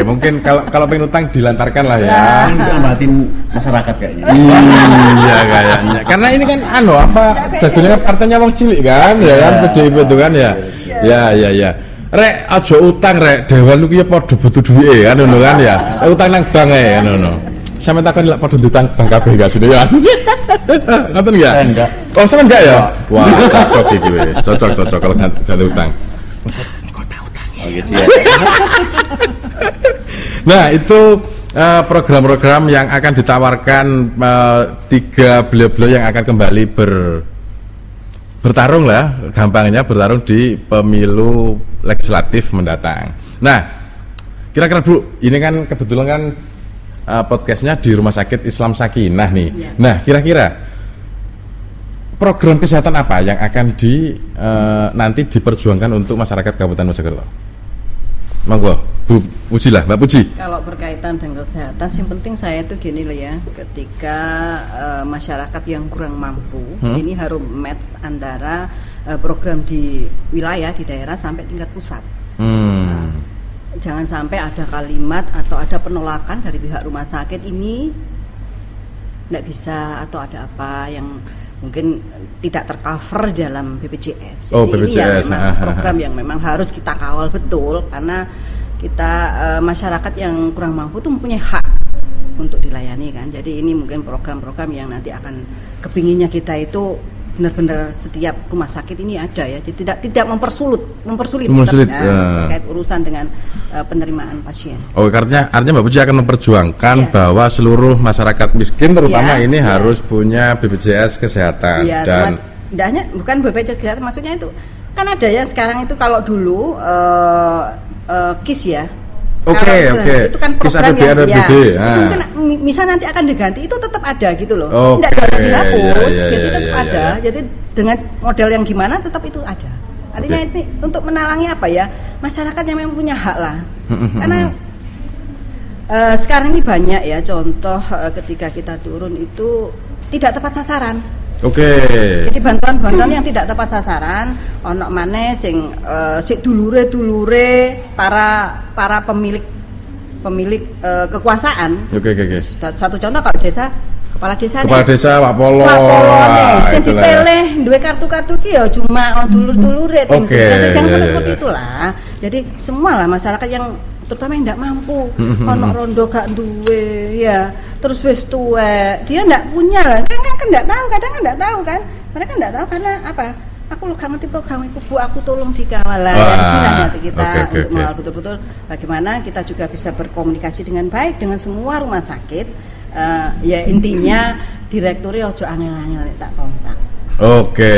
Speaker 1: Mungkin kalau pengen utang dilantarkan lah ya.
Speaker 4: Bisa batin masyarakat kayaknya.
Speaker 1: Iya kayaknya. Karena ini kan jagonya partainya wong cilik kan, ya kan PDIP itu kan ya. Ya. Rek aja utang rek, dewan ku ya padha butuh duwike kan ngono kan ya. Utang nang bank ae ngono. Sampe takon lek padha ditang bank kabeh gak sih ya. Ngoten ya?
Speaker 4: Enggak.
Speaker 1: Oh, sampe enggak ya? Wah, cocok iki wis. Cocok kalau gak utang.
Speaker 4: Siap.
Speaker 1: Nah, itu program-program yang akan ditawarkan 3 beliau-beliau yang akan kembali bertarung lah, gampangnya bertarung di pemilu legislatif mendatang. Nah, kira-kira Bu, ini kan kebetulan kan podcastnya di Rumah Sakit Islam Sakinah nih. Nah, kira-kira program kesehatan apa yang akan nanti diperjuangkan untuk masyarakat Kabupaten Mojokerto? Monggo, Bu Puji lah, Mbak Puji.
Speaker 3: Kalau berkaitan dengan kesehatan, yang penting saya itu gini lah ya, ketika masyarakat yang kurang mampu, ini harus match antara program di wilayah, di daerah sampai tingkat pusat. Nah, jangan sampai ada kalimat atau ada penolakan dari pihak rumah sakit ini tidak bisa atau ada apa yang mungkin tidak tercover dalam BPJS. Jadi ini yang memang program yang memang harus kita kawal betul, karena kita masyarakat yang kurang mampu itu mempunyai hak untuk dilayani kan. Jadi ini mungkin program-program yang nanti akan kepinginnya kita itu benar-benar setiap rumah sakit ini ada ya. Jadi tidak mempersulit terkait urusan dengan penerimaan pasien.
Speaker 1: Artinya Mbak Puji akan memperjuangkan bahwa seluruh masyarakat miskin terutama ini harus punya BPJS kesehatan dan
Speaker 3: hanya bukan BPJS kesehatan, maksudnya itu kan ada ya sekarang itu. Kalau dulu KIS ya,
Speaker 1: Oke.
Speaker 3: Itu kan
Speaker 1: KIS
Speaker 3: program
Speaker 1: APBD,
Speaker 3: yang
Speaker 1: RBD.
Speaker 3: itu kan misal nanti akan diganti, itu tetap ada gitu loh.
Speaker 1: Oke,
Speaker 3: Tidak dapat dihapus,
Speaker 1: iya,
Speaker 3: jadi
Speaker 1: iya,
Speaker 3: tetap
Speaker 1: iya,
Speaker 3: ada.
Speaker 1: iya.
Speaker 3: Jadi dengan model yang gimana tetap itu ada. Artinya ini untuk menalangi apa ya? Masyarakat yang memang punya hak lah. Karena sekarang ini banyak ya contoh ketika kita turun itu tidak tepat sasaran.
Speaker 1: Oke.
Speaker 3: Jadi bantuan-bantuan yang tidak tepat sasaran, ono maneh sing dulure para pemilik kekuasaan.
Speaker 1: Oke.
Speaker 3: Satu contoh kalau kepala desa
Speaker 1: Pak Polo.
Speaker 3: Sing dipilih duwe kartu-kartu ki ya cuma dulur-dulure tim
Speaker 1: Oke,
Speaker 3: sukses. Jangan sampai
Speaker 1: iya.
Speaker 3: seperti itulah. Jadi semua lah masyarakat yang terutama yang tidak mampu, ono rondo gak duwe ya, terus wis tuwek, dia tidak punya lah, kan tidak tahu, kadang kan tidak tahu kan, mereka tidak tahu karena apa? Aku lu gak ngerti program itu, Bu, aku tolong dikawal lah. Dari sini nanti kita untuk mengenal betul-betul bagaimana kita juga bisa berkomunikasi dengan baik dengan semua rumah sakit. Ya intinya direkturnya ojo angel-angel tak kontak.
Speaker 1: Oke.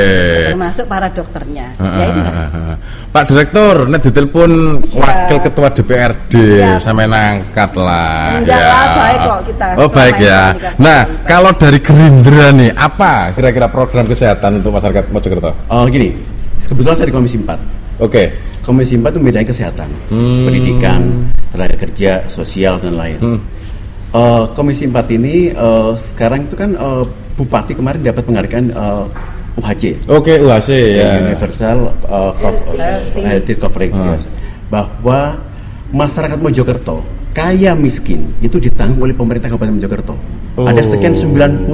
Speaker 3: Termasuk para dokternya. Ya itu.
Speaker 1: Pak Direktur, nek ditelepon Wakil Ketua DPRD sampe nangkat lah.
Speaker 3: Enggak lah, baik kok kita.
Speaker 1: Oh baik ya. Nah, kalau dari Gerindra nih, apa kira-kira program kesehatan untuk masyarakat Mojokerto?
Speaker 4: Oh gini, kebetulan saya di Komisi 4.
Speaker 1: Oke.
Speaker 4: Komisi 4 itu membedakan kesehatan, pendidikan, tenaga kerja, sosial dan lain. Komisi 4 ini sekarang itu kan Bupati kemarin dapat penghargaan UHC.
Speaker 1: Oke, UHC ya.
Speaker 4: Universal Health Coverage. Bahwa masyarakat Mojokerto kaya miskin itu ditanggung oleh pemerintah Kabupaten Mojokerto. Ada sekian 90%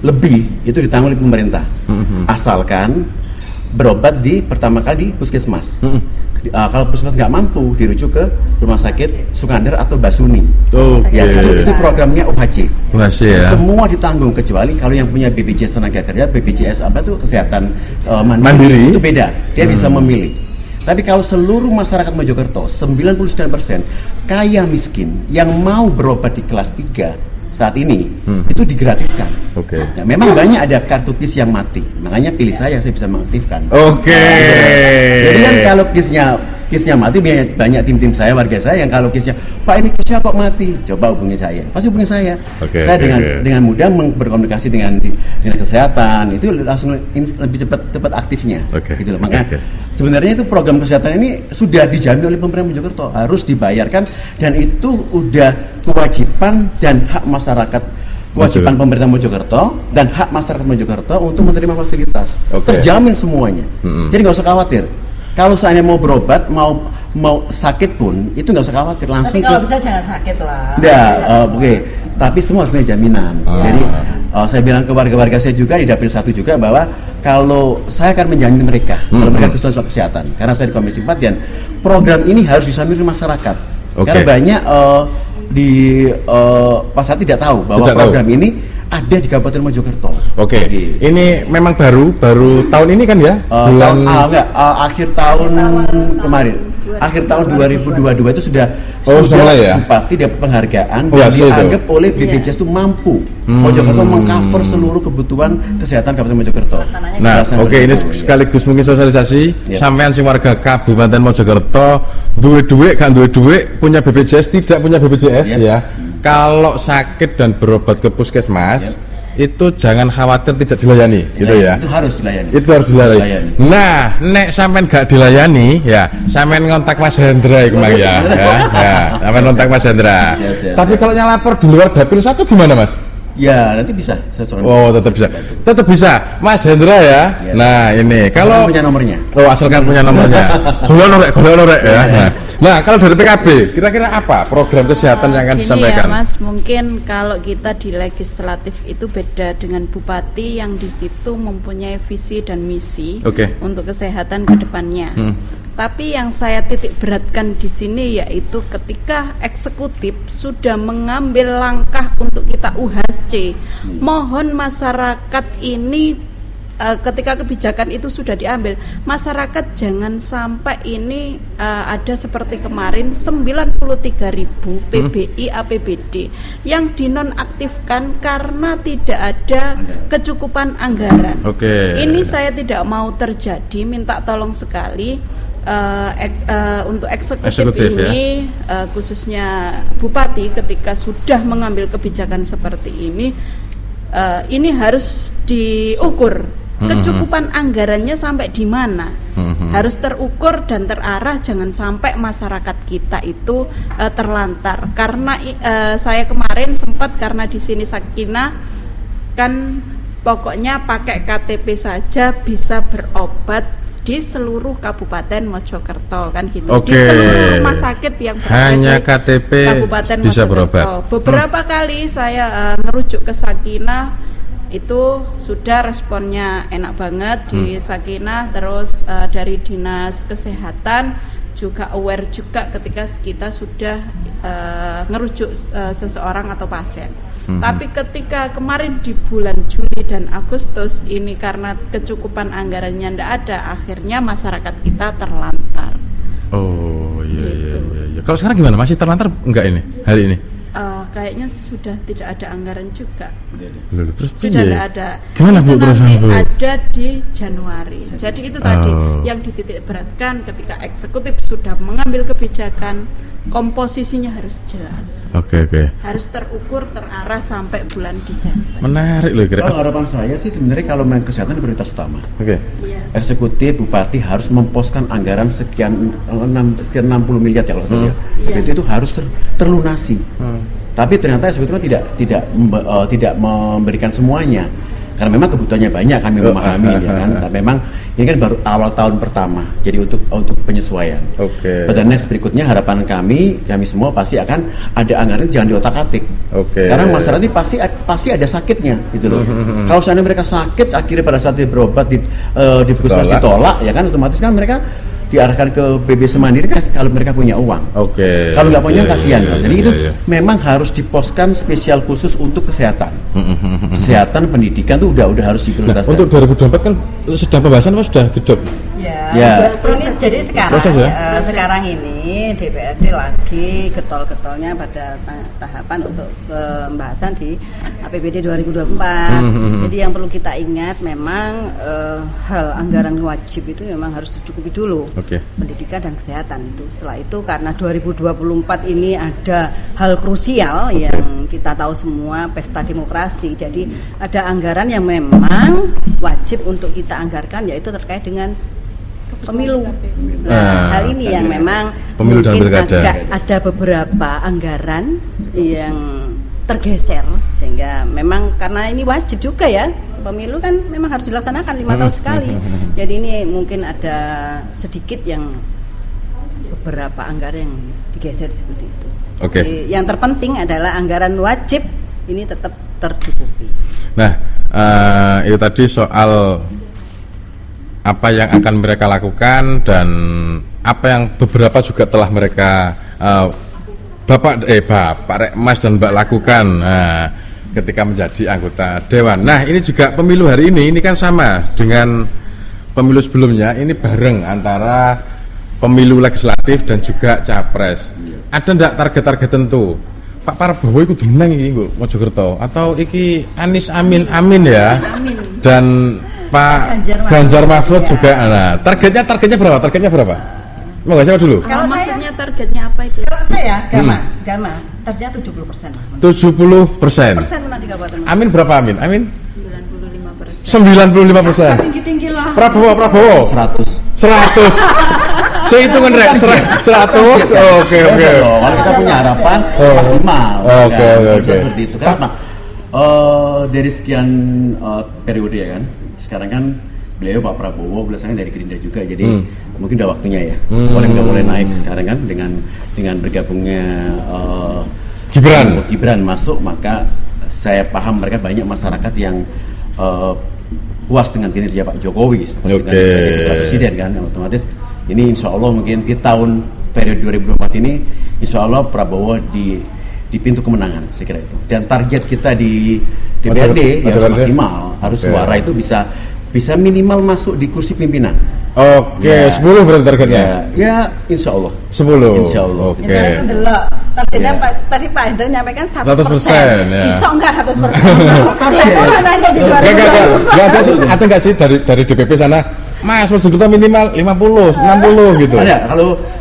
Speaker 4: lebih itu ditanggung oleh pemerintah. Asalkan berobat pertama kali di puskesmas. Kalau puskesmas nggak mampu dirujuk ke rumah sakit Sukandar atau Basuni. Ya, itu programnya UHC.
Speaker 1: Ya.
Speaker 4: Semua ditanggung kecuali kalau yang punya BPJS tenaga kerja, BPJS apa tuh kesehatan mandiri itu beda. Dia bisa memilih. Tapi kalau seluruh masyarakat Mojokerto 99% kaya miskin yang mau berobat di kelas 3 saat ini itu digratiskan. Nah, memang banyak ada kartu KIS yang mati, makanya pilih saya bisa mengaktifkan. Jadi kan kalau KISnya mati, banyak tim-tim saya, warga saya yang kalau KISnya, Pak ini KISnya kok mati, coba hubungi saya, pasti hubungi saya. Saya dengan mudah berkomunikasi dengan kesehatan, itu langsung lebih cepat aktifnya. Gitu loh. Makanya sebenarnya itu program kesehatan ini sudah dijamin oleh pemerintah Mojokerto, harus dibayarkan, dan itu udah kewajiban dan hak masyarakat, kewajiban pemerintah Mojokerto dan hak masyarakat Mojokerto untuk menerima fasilitas. Terjamin semuanya. Jadi nggak usah khawatir. Kalau seandainya mau berobat, mau sakit pun itu nggak usah khawatir, langsung.
Speaker 3: Tapi kalau bisa jangan sakit lah.
Speaker 4: Tapi semua harus punya jaminan. Jadi saya bilang ke warga-warga saya juga di Dapil 1 juga bahwa kalau saya akan menjamin mereka, kalau mereka kesulitan soal kesehatan, karena saya di Komisi 4 dan program ini harus disambil masyarakat. Karena banyak di pasar tidak tahu bahwa program ini ada di Kabupaten Mojokerto. Ini memang baru tahun ini kan ya? Akhir tahun kemarin. Akhir tahun 2022 itu sudah mulai ya? Bupati dapat penghargaan dan dianggap oleh BPJS itu mampu Mojokerto mengcover seluruh kebutuhan kesehatan Kabupaten Mojokerto.
Speaker 1: Nah, ini sekaligus mungkin sosialisasi sampean sing warga Kabupaten Mojokerto duwe gak duwe duit, punya BPJS tidak punya BPJS ya. Kalau sakit dan berobat ke puskesmas itu jangan khawatir tidak dilayani, gitu ya.
Speaker 4: Itu harus dilayani.
Speaker 1: Nah, nek sampean gak dilayani, ya sampean ngontak Mas Hendra iku mang ya. Sampean ngontak Mas Hendra. Tapi kalau yang lapor di luar Dapil 1 gimana, Mas?
Speaker 4: Ya, nanti bisa.
Speaker 1: Tetap bisa. Mas Hendra ya. Nah, ini kalau
Speaker 4: punya nomornya.
Speaker 1: Asalkan punya nomornya. Golek ya. Nah, kalau dari PKB, kira-kira apa program kesehatan yang akan disampaikan?
Speaker 2: Ya, Mas, mungkin kalau kita di legislatif itu beda dengan bupati yang di situ mempunyai visi dan misi untuk kesehatan ke depannya. Tapi yang saya titik beratkan di sini yaitu ketika eksekutif sudah mengambil langkah untuk kita UHC, mohon masyarakat ini ketika kebijakan itu sudah diambil, masyarakat jangan sampai ini ada seperti kemarin 93.000 PBI APBD yang dinonaktifkan karena tidak ada kecukupan anggaran. Ini saya tidak mau terjadi, minta tolong sekali untuk eksekutif ini khususnya bupati ketika sudah mengambil kebijakan seperti ini harus diukur kecukupan anggarannya sampai di mana, harus terukur dan terarah, jangan sampai masyarakat kita itu terlantar. Karena saya kemarin sempat, karena di sini Sakinah kan pokoknya pakai KTP saja bisa berobat di seluruh Kabupaten Mojokerto kan gitu. Di seluruh rumah sakit yang berada
Speaker 1: hanya
Speaker 2: di
Speaker 1: KTP
Speaker 2: Kabupaten
Speaker 1: bisa
Speaker 2: Mojokerto.
Speaker 1: berobat.
Speaker 2: Beberapa kali saya merujuk ke Sakinah, itu sudah responnya enak banget di Sakinah. Terus dari Dinas Kesehatan juga aware juga ketika kita sudah ngerujuk seseorang atau pasien. Tapi ketika kemarin di bulan Juli dan Agustus ini karena kecukupan anggarannya tidak ada, akhirnya masyarakat kita terlantar.
Speaker 1: Oh iya. Kalau sekarang gimana? Masih terlantar enggak ini hari ini?
Speaker 2: Kayaknya sudah tidak ada anggaran juga.
Speaker 1: Terus
Speaker 2: sudah tidak ada.
Speaker 1: Gimana Bu?
Speaker 2: Ada di Januari. Jadi itu tadi yang dititik beratkan ketika eksekutif sudah mengambil kebijakan, komposisinya harus jelas.
Speaker 1: Oke.
Speaker 2: Harus terukur, terarah sampai bulan Desember.
Speaker 1: Menarik loh kira.
Speaker 4: Kalau harapan saya sih sebenarnya kalau main kesehatan prioritas utama.
Speaker 1: Oke.
Speaker 4: Eksekutif bupati harus memposkan anggaran sekian 60 miliar ya kalau saya. Itu harus terlunasi. Tapi ternyata eksekutifnya tidak memberikan semuanya. Karena memang kebutuhannya banyak, kami memahami ya kan. Tapi memang ini kan baru awal tahun pertama, jadi untuk penyesuaian. Pada next berikutnya harapan kami semua pasti akan ada anggaran, jangan diotak-atik. Karena masyarakat ini pasti ada sakitnya, gitu loh. Kalau seandainya mereka sakit, akhirnya pada saat berobat di puskesmas ditolak, ya kan otomatis kan mereka diarahkan ke BB Mandiri kan kalau mereka punya uang. Kalau nggak punya kasihan. Jadi itu memang harus diposkan spesial khusus untuk kesehatan. Kesehatan, pendidikan tuh udah harus diprioritaskan.
Speaker 1: Untuk 2024 kan sedang pembahasan apa sudah gedok?
Speaker 3: Jadi sekarang ini DPRD lagi getol-getolnya pada tahapan untuk pembahasan di APBD 2024. Jadi yang perlu kita ingat memang hal anggaran wajib itu memang harus dicukupi dulu. Pendidikan dan kesehatan itu. Setelah itu karena 2024 ini ada hal krusial yang kita tahu semua, pesta demokrasi. Jadi ada anggaran yang memang wajib untuk kita anggarkan, yaitu terkait dengan pemilu. Hal ini yang memang
Speaker 1: pemilu dan
Speaker 3: mungkin
Speaker 1: pilkada.
Speaker 3: Ada beberapa anggaran yang tergeser sehingga memang karena ini wajib juga ya, pemilu kan memang harus dilaksanakan 5 tahun sekali. Jadi ini mungkin ada sedikit yang beberapa anggaran yang digeser seperti itu. Jadi yang terpenting adalah anggaran wajib ini tetap tercukupi.
Speaker 1: Nah, itu tadi soal apa yang akan mereka lakukan dan apa yang beberapa juga telah mereka Bapak Rekmas dan Mbak lakukan ketika menjadi anggota dewan. Nah, ini juga pemilu hari ini kan sama dengan pemilu sebelumnya, ini bareng antara pemilu legislatif dan juga capres. Ada ndak target-target tentu? Pak Prabowo itu menang iki nggo Mojokerto atau iki Anies amin ya. Dan Pak Ganjar Mahfud juga. Nah, targetnya berapa? Mau nggak jawab dulu?
Speaker 2: Kalau maksudnya targetnya apa itu?
Speaker 3: Kalau saya Gama, targetnya 70%.
Speaker 1: 70%.
Speaker 3: Menang di Kabupaten.
Speaker 1: Amin berapa Amin?
Speaker 2: 95%.
Speaker 1: 95%.
Speaker 3: Tinggi-tinggi lah.
Speaker 1: Prabowo 100. Saya hitungan 100. Oke.
Speaker 4: Kalau kita punya harapan maksimal.
Speaker 1: Oke.
Speaker 4: Seperti itu. Karena dari sekian periode ya kan. Sekarang kan beliau Pak Prabowo belakangan dari Gerindra juga, jadi mungkin udah waktunya ya. Boleh naik sekarang kan dengan bergabungnya Gibran masuk, maka saya paham mereka banyak masyarakat yang puas dengan kinerja Pak Jokowi sebagai Putra Presiden kan. Otomatis ini insya Allah mungkin di tahun periode 2024 ini insya Allah Prabowo di pintu kemenangan, saya kira itu. Dan target kita di DPRD ya harus maksimal, harus suara itu bisa minimal masuk di kursi pimpinan.
Speaker 1: 10 berarti targetnya.
Speaker 4: Ya insya Allah
Speaker 1: 10.
Speaker 4: Insya Allah.
Speaker 3: Targetnya tadi Pak Hendra nyampaikan 100%. Bisa enggak 100%? Ada nggak sih
Speaker 1: dari DPP sana Mas Mojokerto minimal 50, 60 gitu.
Speaker 4: Ada,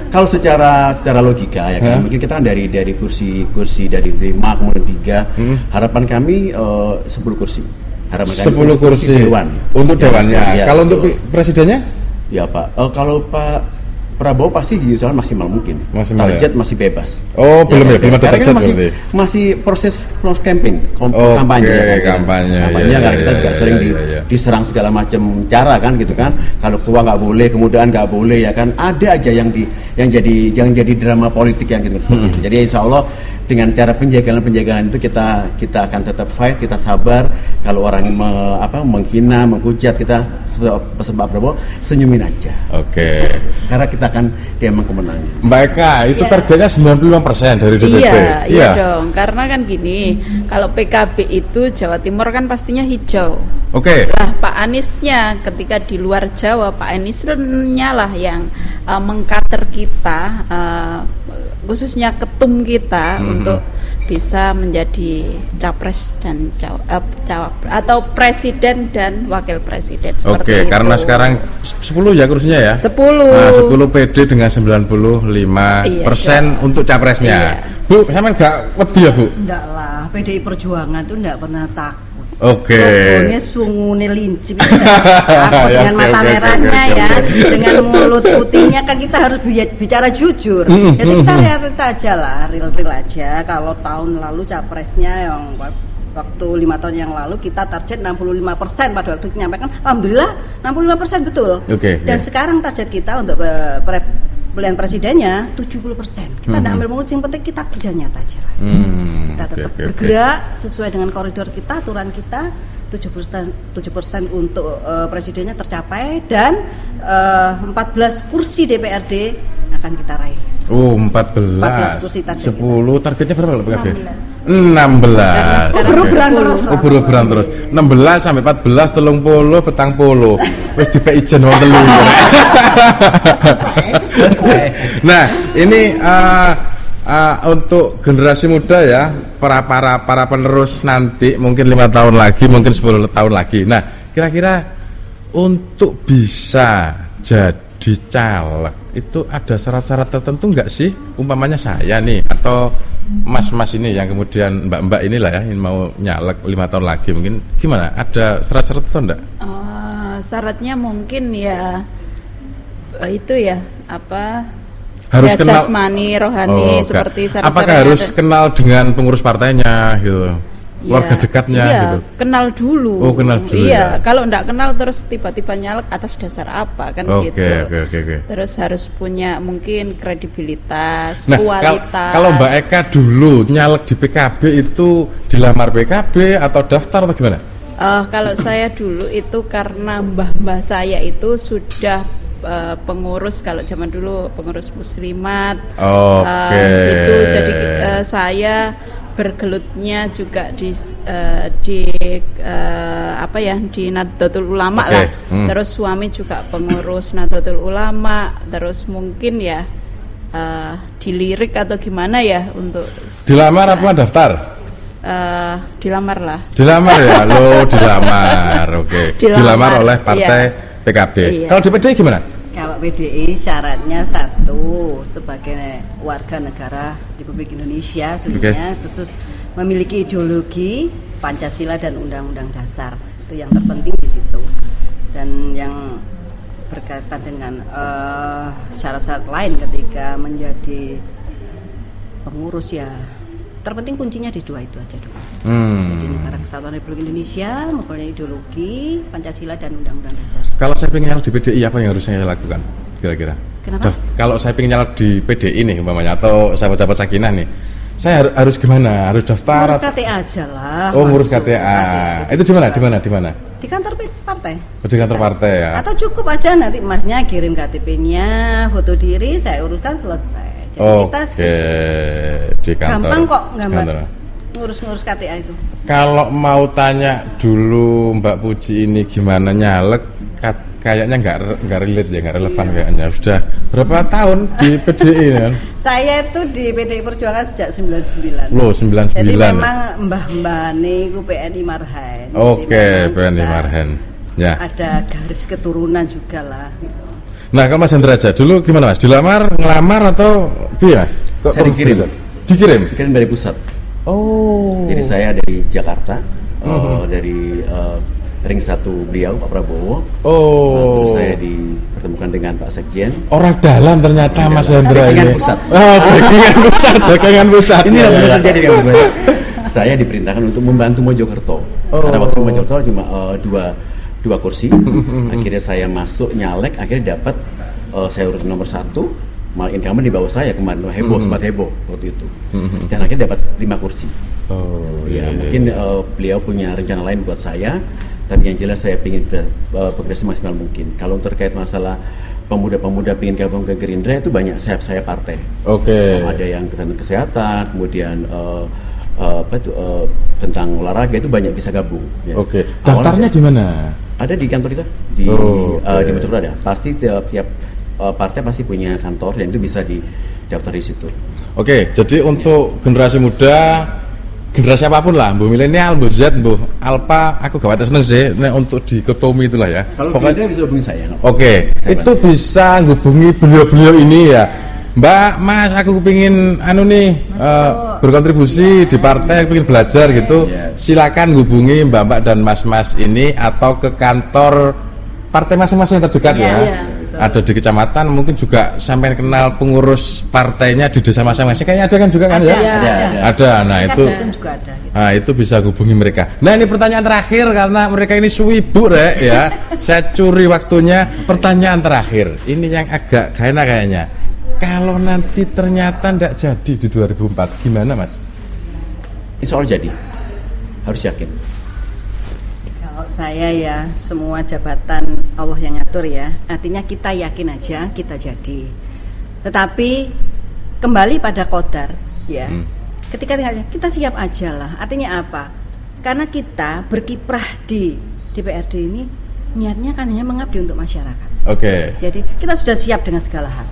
Speaker 4: kalau secara logika ya kan, mungkin kita kan dari kursi dari 5 kemudian 3, harapan kami 10 kursi. Harapan kami
Speaker 1: 10 kursi
Speaker 4: dewan.
Speaker 1: Untuk dewannya.
Speaker 4: Ya,
Speaker 1: kalau untuk presidennya?
Speaker 4: Ya Pak, kalau Pak Prabowo pasti diusahakan maksimal mungkin. Target masih bebas.
Speaker 1: Oh, belum ya, belum ada target
Speaker 4: masih proses campaign, kampanye. Kampanye karena kita juga sering diserang segala macam cara kan gitu kan. Kalau tua nggak boleh, kemudahan nggak boleh ya kan. Ada aja yang jadi drama politik yang gitu. Jadi insya Allah dengan cara penjagaan itu kita akan tetap fight, kita sabar. Kalau orang menghina, menghujat, kita pesan Pak Prabowo senyumin aja.
Speaker 1: Oke.
Speaker 4: Karena kita akan diamang kemenangan.
Speaker 1: Mbak Eka, itu targetnya 95% dari DPP.
Speaker 2: Iya dong, karena kan gini, kalau PKB itu Jawa Timur kan pastinya hijau.
Speaker 1: Oke.
Speaker 2: Lah Pak Aniesnya ketika di luar Jawa, Pak Aniesnya lah yang mengkater kita, khususnya ketum kita untuk bisa menjadi capres dan cawapres atau presiden dan wakil presiden seperti itu.
Speaker 1: Karena sekarang 10 ya kursinya ya.
Speaker 2: 10.
Speaker 1: Nah, 10 PD dengan 95% untuk capresnya. Iya. Bu, sama enggak wedi ya, Bu?
Speaker 3: Enggak lah, PDI Perjuangan itu enggak pernah takut.
Speaker 1: Logonya
Speaker 3: sungune lincip dengan mata merahnya ya, dengan mulut putihnya kan kita harus bicara jujur. Jadi kita realita aja lah, real aja. Kalau tahun lalu capresnya yang waktu 5 tahun yang lalu kita target 65% pada waktu menyampaikan, alhamdulillah 65% betul. Dan sekarang target kita untuk pemilihan presidennya 70%. Kita tidak ambil mulus, yang penting kita kerja nyata aja lah. Kita tetap bergerak sesuai dengan koridor kita, aturan kita. 7% untuk presidennya tercapai dan 14 kursi DPRD akan kita raih.
Speaker 1: Oh, 14
Speaker 3: kursi target
Speaker 1: 10 targetnya berapa Pak PKB?
Speaker 3: 16.
Speaker 1: Beruberan terus. 16 sampai 14 30 petang polo. Wis dipek ijen wong telu. Nah, ini untuk generasi muda ya, para penerus nanti mungkin 5 tahun lagi, mungkin 10 tahun lagi. Nah, kira-kira untuk bisa jadi caleg itu ada syarat-syarat tertentu nggak sih? Umpamanya saya nih atau mas-mas ini yang kemudian mbak-mbak inilah ya yang mau nyalek 5 tahun lagi, mungkin gimana? Ada syarat-syarat tertentu enggak?
Speaker 2: Syaratnya mungkin ya itu ya
Speaker 1: harus
Speaker 2: ya,
Speaker 1: kenal
Speaker 2: jasmani, rohani seperti syarat-syaratnya.
Speaker 1: Apakah harus kenal dengan pengurus partainya gitu? Keluarga dekatnya gitu.
Speaker 2: Kenal dulu.
Speaker 1: Oh, kenal dulu.
Speaker 2: Iya, kalau enggak kenal terus tiba-tiba nyalek atas dasar apa kan gitu.
Speaker 1: Oke.
Speaker 2: Terus harus punya mungkin kredibilitas, kualitas.
Speaker 1: Kalau Mbak Eka dulu nyalek di PKB itu dilamar PKB atau daftar atau gimana?
Speaker 2: Kalau saya dulu itu karena mbah-mbah saya itu sudah pengurus, kalau zaman dulu pengurus muslimat. Gitu. Jadi saya bergelutnya juga di Nahdlatul Ulama lah. Terus suami juga pengurus Nahdlatul Ulama. Terus mungkin ya dilirik atau gimana ya untuk
Speaker 1: dilamar apa daftar?
Speaker 2: Dilamar lah.
Speaker 1: Dilamar ya, dilamar. Oke. Dilamar oleh partai PKB. Iya. Kalau di PDI gimana?
Speaker 3: Kalau PDI syaratnya satu, sebagai warga negara Republik Indonesia sebenarnya, khusus memiliki ideologi Pancasila dan Undang-Undang Dasar. Itu yang terpenting di situ. Dan yang berkaitan dengan syarat-syarat lain ketika menjadi pengurus ya, terpenting kuncinya di dua itu aja dulu. Jadi negara kesatuan Republik Indonesia mempunyai ideologi Pancasila dan Undang-Undang Dasar.
Speaker 1: Kalau saya ingin nyalek di PDI, apa yang harus saya lakukan kira-kira?
Speaker 3: Kenapa?
Speaker 1: Kalau saya ingin nyalek di PDI nih umpamanya, atau sahabat-sahabat Sakinah nih, saya harus gimana? Harus daftar?
Speaker 3: Ngurus KTA aja lah.
Speaker 1: Oh, ngurus KTA. Itu di mana?
Speaker 3: Di kantor partai.
Speaker 1: Di kantor partai ya.
Speaker 3: Atau cukup aja nanti masnya kirim KTP-nya, foto diri, saya urutkan, selesai. Jadi kita
Speaker 1: di kantor.
Speaker 3: Gampang kok, gampang. Ngurus KTA itu.
Speaker 1: Kalau mau tanya dulu Mbak Puji ini gimana nyalek, kayaknya nggak relate ya, nggak relevan kayaknya. Sudah berapa tahun di PDI kan?
Speaker 3: Saya itu di PDI Perjuangan sejak 99.
Speaker 1: 99.
Speaker 3: Jadi memang mbah-mbah niku PNI Marhen.
Speaker 1: Oke, PNI Marhen. Ya.
Speaker 3: ada garis keturunan juga lah. Gitu.
Speaker 1: Nah, kalau Mas Hendra aja dulu gimana Mas? Dilamar, ngelamar atau piye Mas?
Speaker 4: Saya dikirim.
Speaker 1: Dikirim
Speaker 4: dari pusat.
Speaker 1: Oh.
Speaker 4: Jadi saya dari Jakarta, dari ring 1 beliau Pak Prabowo. Terus saya dipertemukan dengan Pak Sekjen.
Speaker 1: Orang dalam ternyata Mas Hendra ini.
Speaker 4: Pusat.
Speaker 1: Backingan pusat.
Speaker 4: Ini yang benar terjadi yang benar. Saya diperintahkan untuk membantu Mojokerto. Karena waktu Mojokerto cuma dua kursi. Akhirnya saya masuk nyalek, akhirnya dapat saya urut nomor 1. Malah incumbent di bawah saya kemarin, sempat heboh waktu itu. Dan akhirnya dapat 5 kursi. Mungkin beliau punya rencana lain buat saya, tapi yang jelas saya ingin bekerja semaksimal mungkin. Kalau terkait masalah pemuda-pemuda ingin gabung ke Gerindra, itu banyak sayap-sayap partai. Ada yang tentang kesehatan, kemudian tentang olahraga, itu banyak bisa gabung. Ya.
Speaker 1: Daftarnya di mana?
Speaker 4: Ada di kantor kita di Mojokerto ada. Pasti tiap partai pasti punya kantor dan itu bisa didaftar di situ.
Speaker 1: Jadi untuk generasi muda, generasi apapun lah, Bu milenial, Bu Z, Bu Alpha, aku gak seneng sih untuk dikotomi itulah ya.
Speaker 4: Kalau pokoknya bisa hubungi saya.
Speaker 1: Itu bisa hubungi beliau-beliau ini ya. Mbak, Mas, aku kepingin berkontribusi di partai, pengen belajar gitu. Silakan hubungi Mbak-mbak dan Mas-mas ini atau ke kantor partai masing-masing yang terdekat ya. Ada di kecamatan, mungkin juga sampai kenal pengurus partainya di desa masing-masing. Kayaknya ada kan juga kan ya? Ada. Nah, itu
Speaker 3: juga ada, gitu.
Speaker 1: Nah, itu bisa hubungi mereka. Nah, ini pertanyaan terakhir karena mereka ini suwibu ya. Saya curi waktunya. Pertanyaan terakhir. Ini yang agak kayaknya kayaknya. Kalau nanti ternyata tidak jadi di 2004, gimana Mas?
Speaker 4: Insya Allah jadi, harus yakin.
Speaker 3: Kalau saya ya, semua jabatan Allah yang ngatur ya. Artinya kita yakin aja kita jadi. Tetapi kembali pada qadar ya. Ketika kita siap aja lah. Artinya apa? Karena kita berkiprah di DPRD ini niatnya kan hanya mengabdi untuk masyarakat. Jadi kita sudah siap dengan segala hal.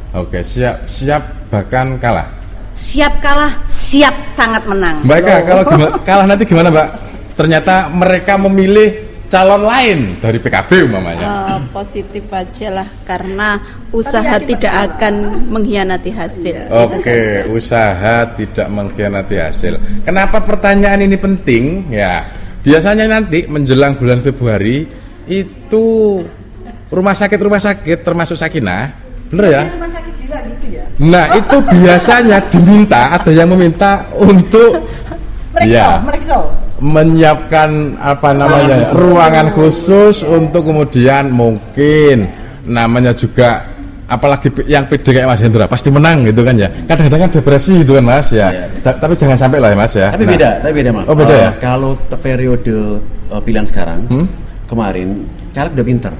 Speaker 1: Siap bahkan kalah.
Speaker 3: Siap kalah, siap sangat menang.
Speaker 1: Mbak, kalau kalah nanti gimana Mbak? Ternyata mereka memilih calon lain dari PKB umpamanya.
Speaker 2: Positif aja lah, karena usaha tidak akan mengkhianati hasil.
Speaker 1: Usaha tidak mengkhianati hasil. Kenapa pertanyaan ini penting? Ya, biasanya nanti menjelang bulan Februari itu rumah sakit termasuk Sakinah, bener ya?
Speaker 3: Rumah sakit jiwa gitu ya.
Speaker 1: Nah, itu biasanya ada yang meminta untuk meriksa. Menyiapkan ruangan khusus untuk kemudian mungkin namanya juga, apalagi yang PD kayak Mas Hendra pasti menang gitu kan ya. Kadang-kadang kan depresi gitu kan Mas ya. Tapi jangan sampai lah ya Mas ya.
Speaker 4: Tapi beda Mas.
Speaker 1: Beda ya.
Speaker 4: Kalau periode pilihan sekarang, kemarin caleg udah pinter.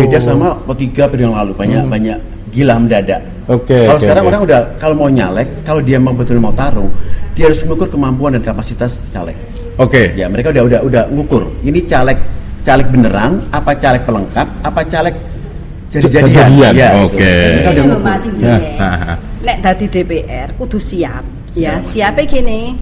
Speaker 4: Beda sama 3 periode yang lalu, banyak gila mendadak. Kalau sekarang orang udah, kalau mau nyalek, kalau dia betul mau tarung, dia harus mengukur kemampuan dan kapasitas caleg. Ya, mereka udah ngukur. Ini caleg beneran, apa caleg pelengkap, apa caleg jadi-jadian. Ya,
Speaker 3: kita udah ngukur. Nek dadi DPR kudu siap. Ya, siapnya gini.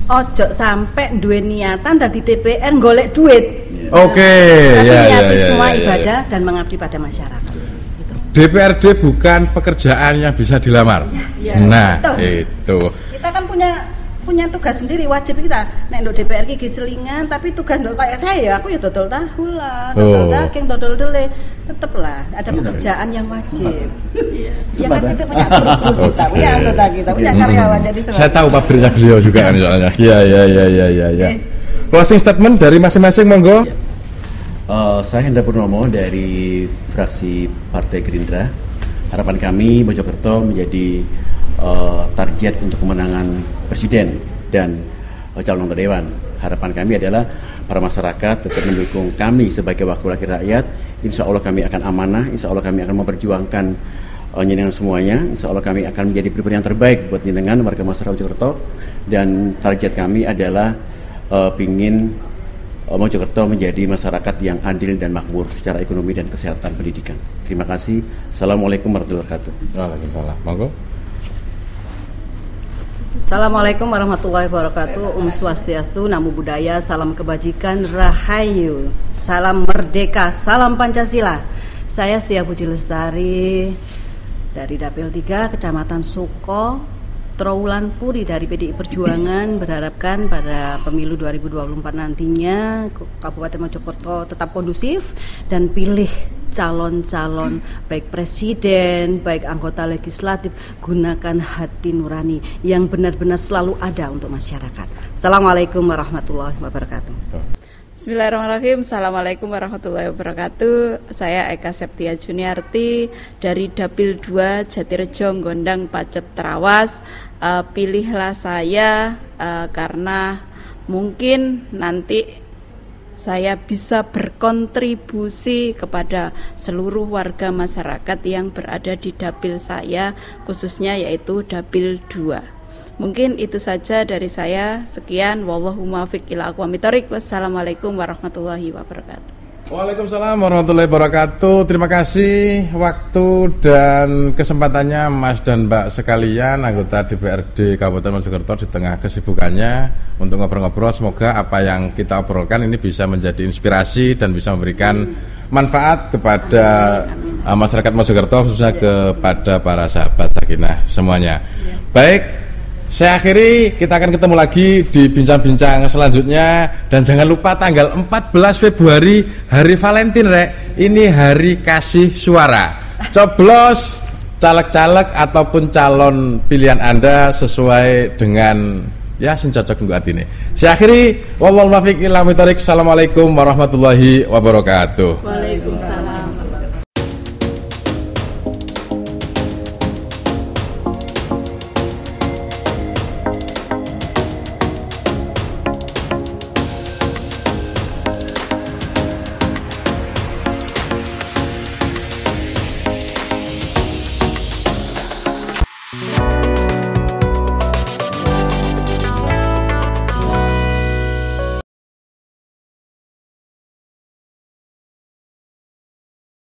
Speaker 3: Ojo sampai duwe niatan dadi DPR golek duit. Niati semua ibadah dan mengabdi pada masyarakat. Gitu.
Speaker 1: DPRD bukan pekerjaan yang bisa dilamar. Itu.
Speaker 3: Kita kan punya tugas sendiri, wajib kita. Nek nduk DPR iki selingan, tapi tugas nduk kayak saya, aku ya dodol tahu lah, dodol daging, dodol dele, tetep lah ada pekerjaan yang wajib. Ya kan kita punya guru kita, punya anggota kita, punya karyawan, jadi
Speaker 1: saya tahu pabriknya beliau juga kan soalnya. Iya. Closing statement dari masing-masing monggo.
Speaker 4: Saya Hendra Purnomo dari fraksi Partai Gerindra. Harapan kami Mojokerto menjadi target untuk kemenangan presiden dan calon anggota dewan. Harapan kami adalah para masyarakat tetap mendukung kami sebagai wakil rakyat. Insya Allah kami akan amanah, insya Allah kami akan memperjuangkan nyenengan semuanya. Insya Allah kami akan menjadi pribadi yang terbaik buat nyenengan warga masyarakat Mojokerto. Dan target kami adalah pingin Mojokerto menjadi masyarakat yang adil dan makmur secara ekonomi dan kesehatan pendidikan. Terima kasih. Assalamualaikum warahmatullahi wabarakatuh.
Speaker 1: Waalaikumsalam. Monggo.
Speaker 3: Assalamualaikum warahmatullahi wabarakatuh. Swastiastu, Namo Buddhaya, salam kebajikan, rahayu, salam merdeka, salam Pancasila. Saya Setia Puji Lestari dari Dapil 3 Kecamatan Suko, Trawulan Puri dari PDI Perjuangan, berharapkan pada pemilu 2024 nantinya Kabupaten Mojokerto tetap kondusif dan pilih calon-calon baik presiden, baik anggota legislatif, gunakan hati nurani yang benar-benar selalu ada untuk masyarakat. Assalamualaikum warahmatullahi wabarakatuh.
Speaker 2: Bismillahirrahmanirrahim. Assalamualaikum warahmatullahi wabarakatuh. Saya Eka Septia Juniarti dari Dapil 2 Jatirejo, Gondang, Pacet, Trawas. Pilihlah saya karena mungkin nanti saya bisa berkontribusi kepada seluruh warga masyarakat yang berada di dapil saya, khususnya yaitu Dapil 2. Mungkin itu saja dari saya. Sekian, wallahu muwaffiq ila aqwamit thoriq. Wassalamualaikum warahmatullahi wabarakatuh.
Speaker 1: Waalaikumsalam warahmatullahi wabarakatuh. Terima kasih waktu dan kesempatannya Mas dan Mbak sekalian, anggota DPRD Kabupaten Mojokerto di tengah kesibukannya untuk ngobrol-ngobrol. Semoga apa yang kita obrolkan ini bisa menjadi inspirasi dan bisa memberikan manfaat kepada masyarakat Mojokerto, khususnya kepada para sahabat Sakinah semuanya. Baik, saya akhiri, kita akan ketemu lagi di bincang-bincang selanjutnya. Dan jangan lupa tanggal 14 Februari hari Valentine, Rek. Ini hari kasih suara. Coblos caleg-caleg ataupun calon pilihan Anda sesuai dengan ya sing cocok nggo atine. Saya akhiri, wallahu muwaffiq ila aqwamit thoriq. Assalamualaikum warahmatullahi wabarakatuh.
Speaker 2: Waalaikumsalam.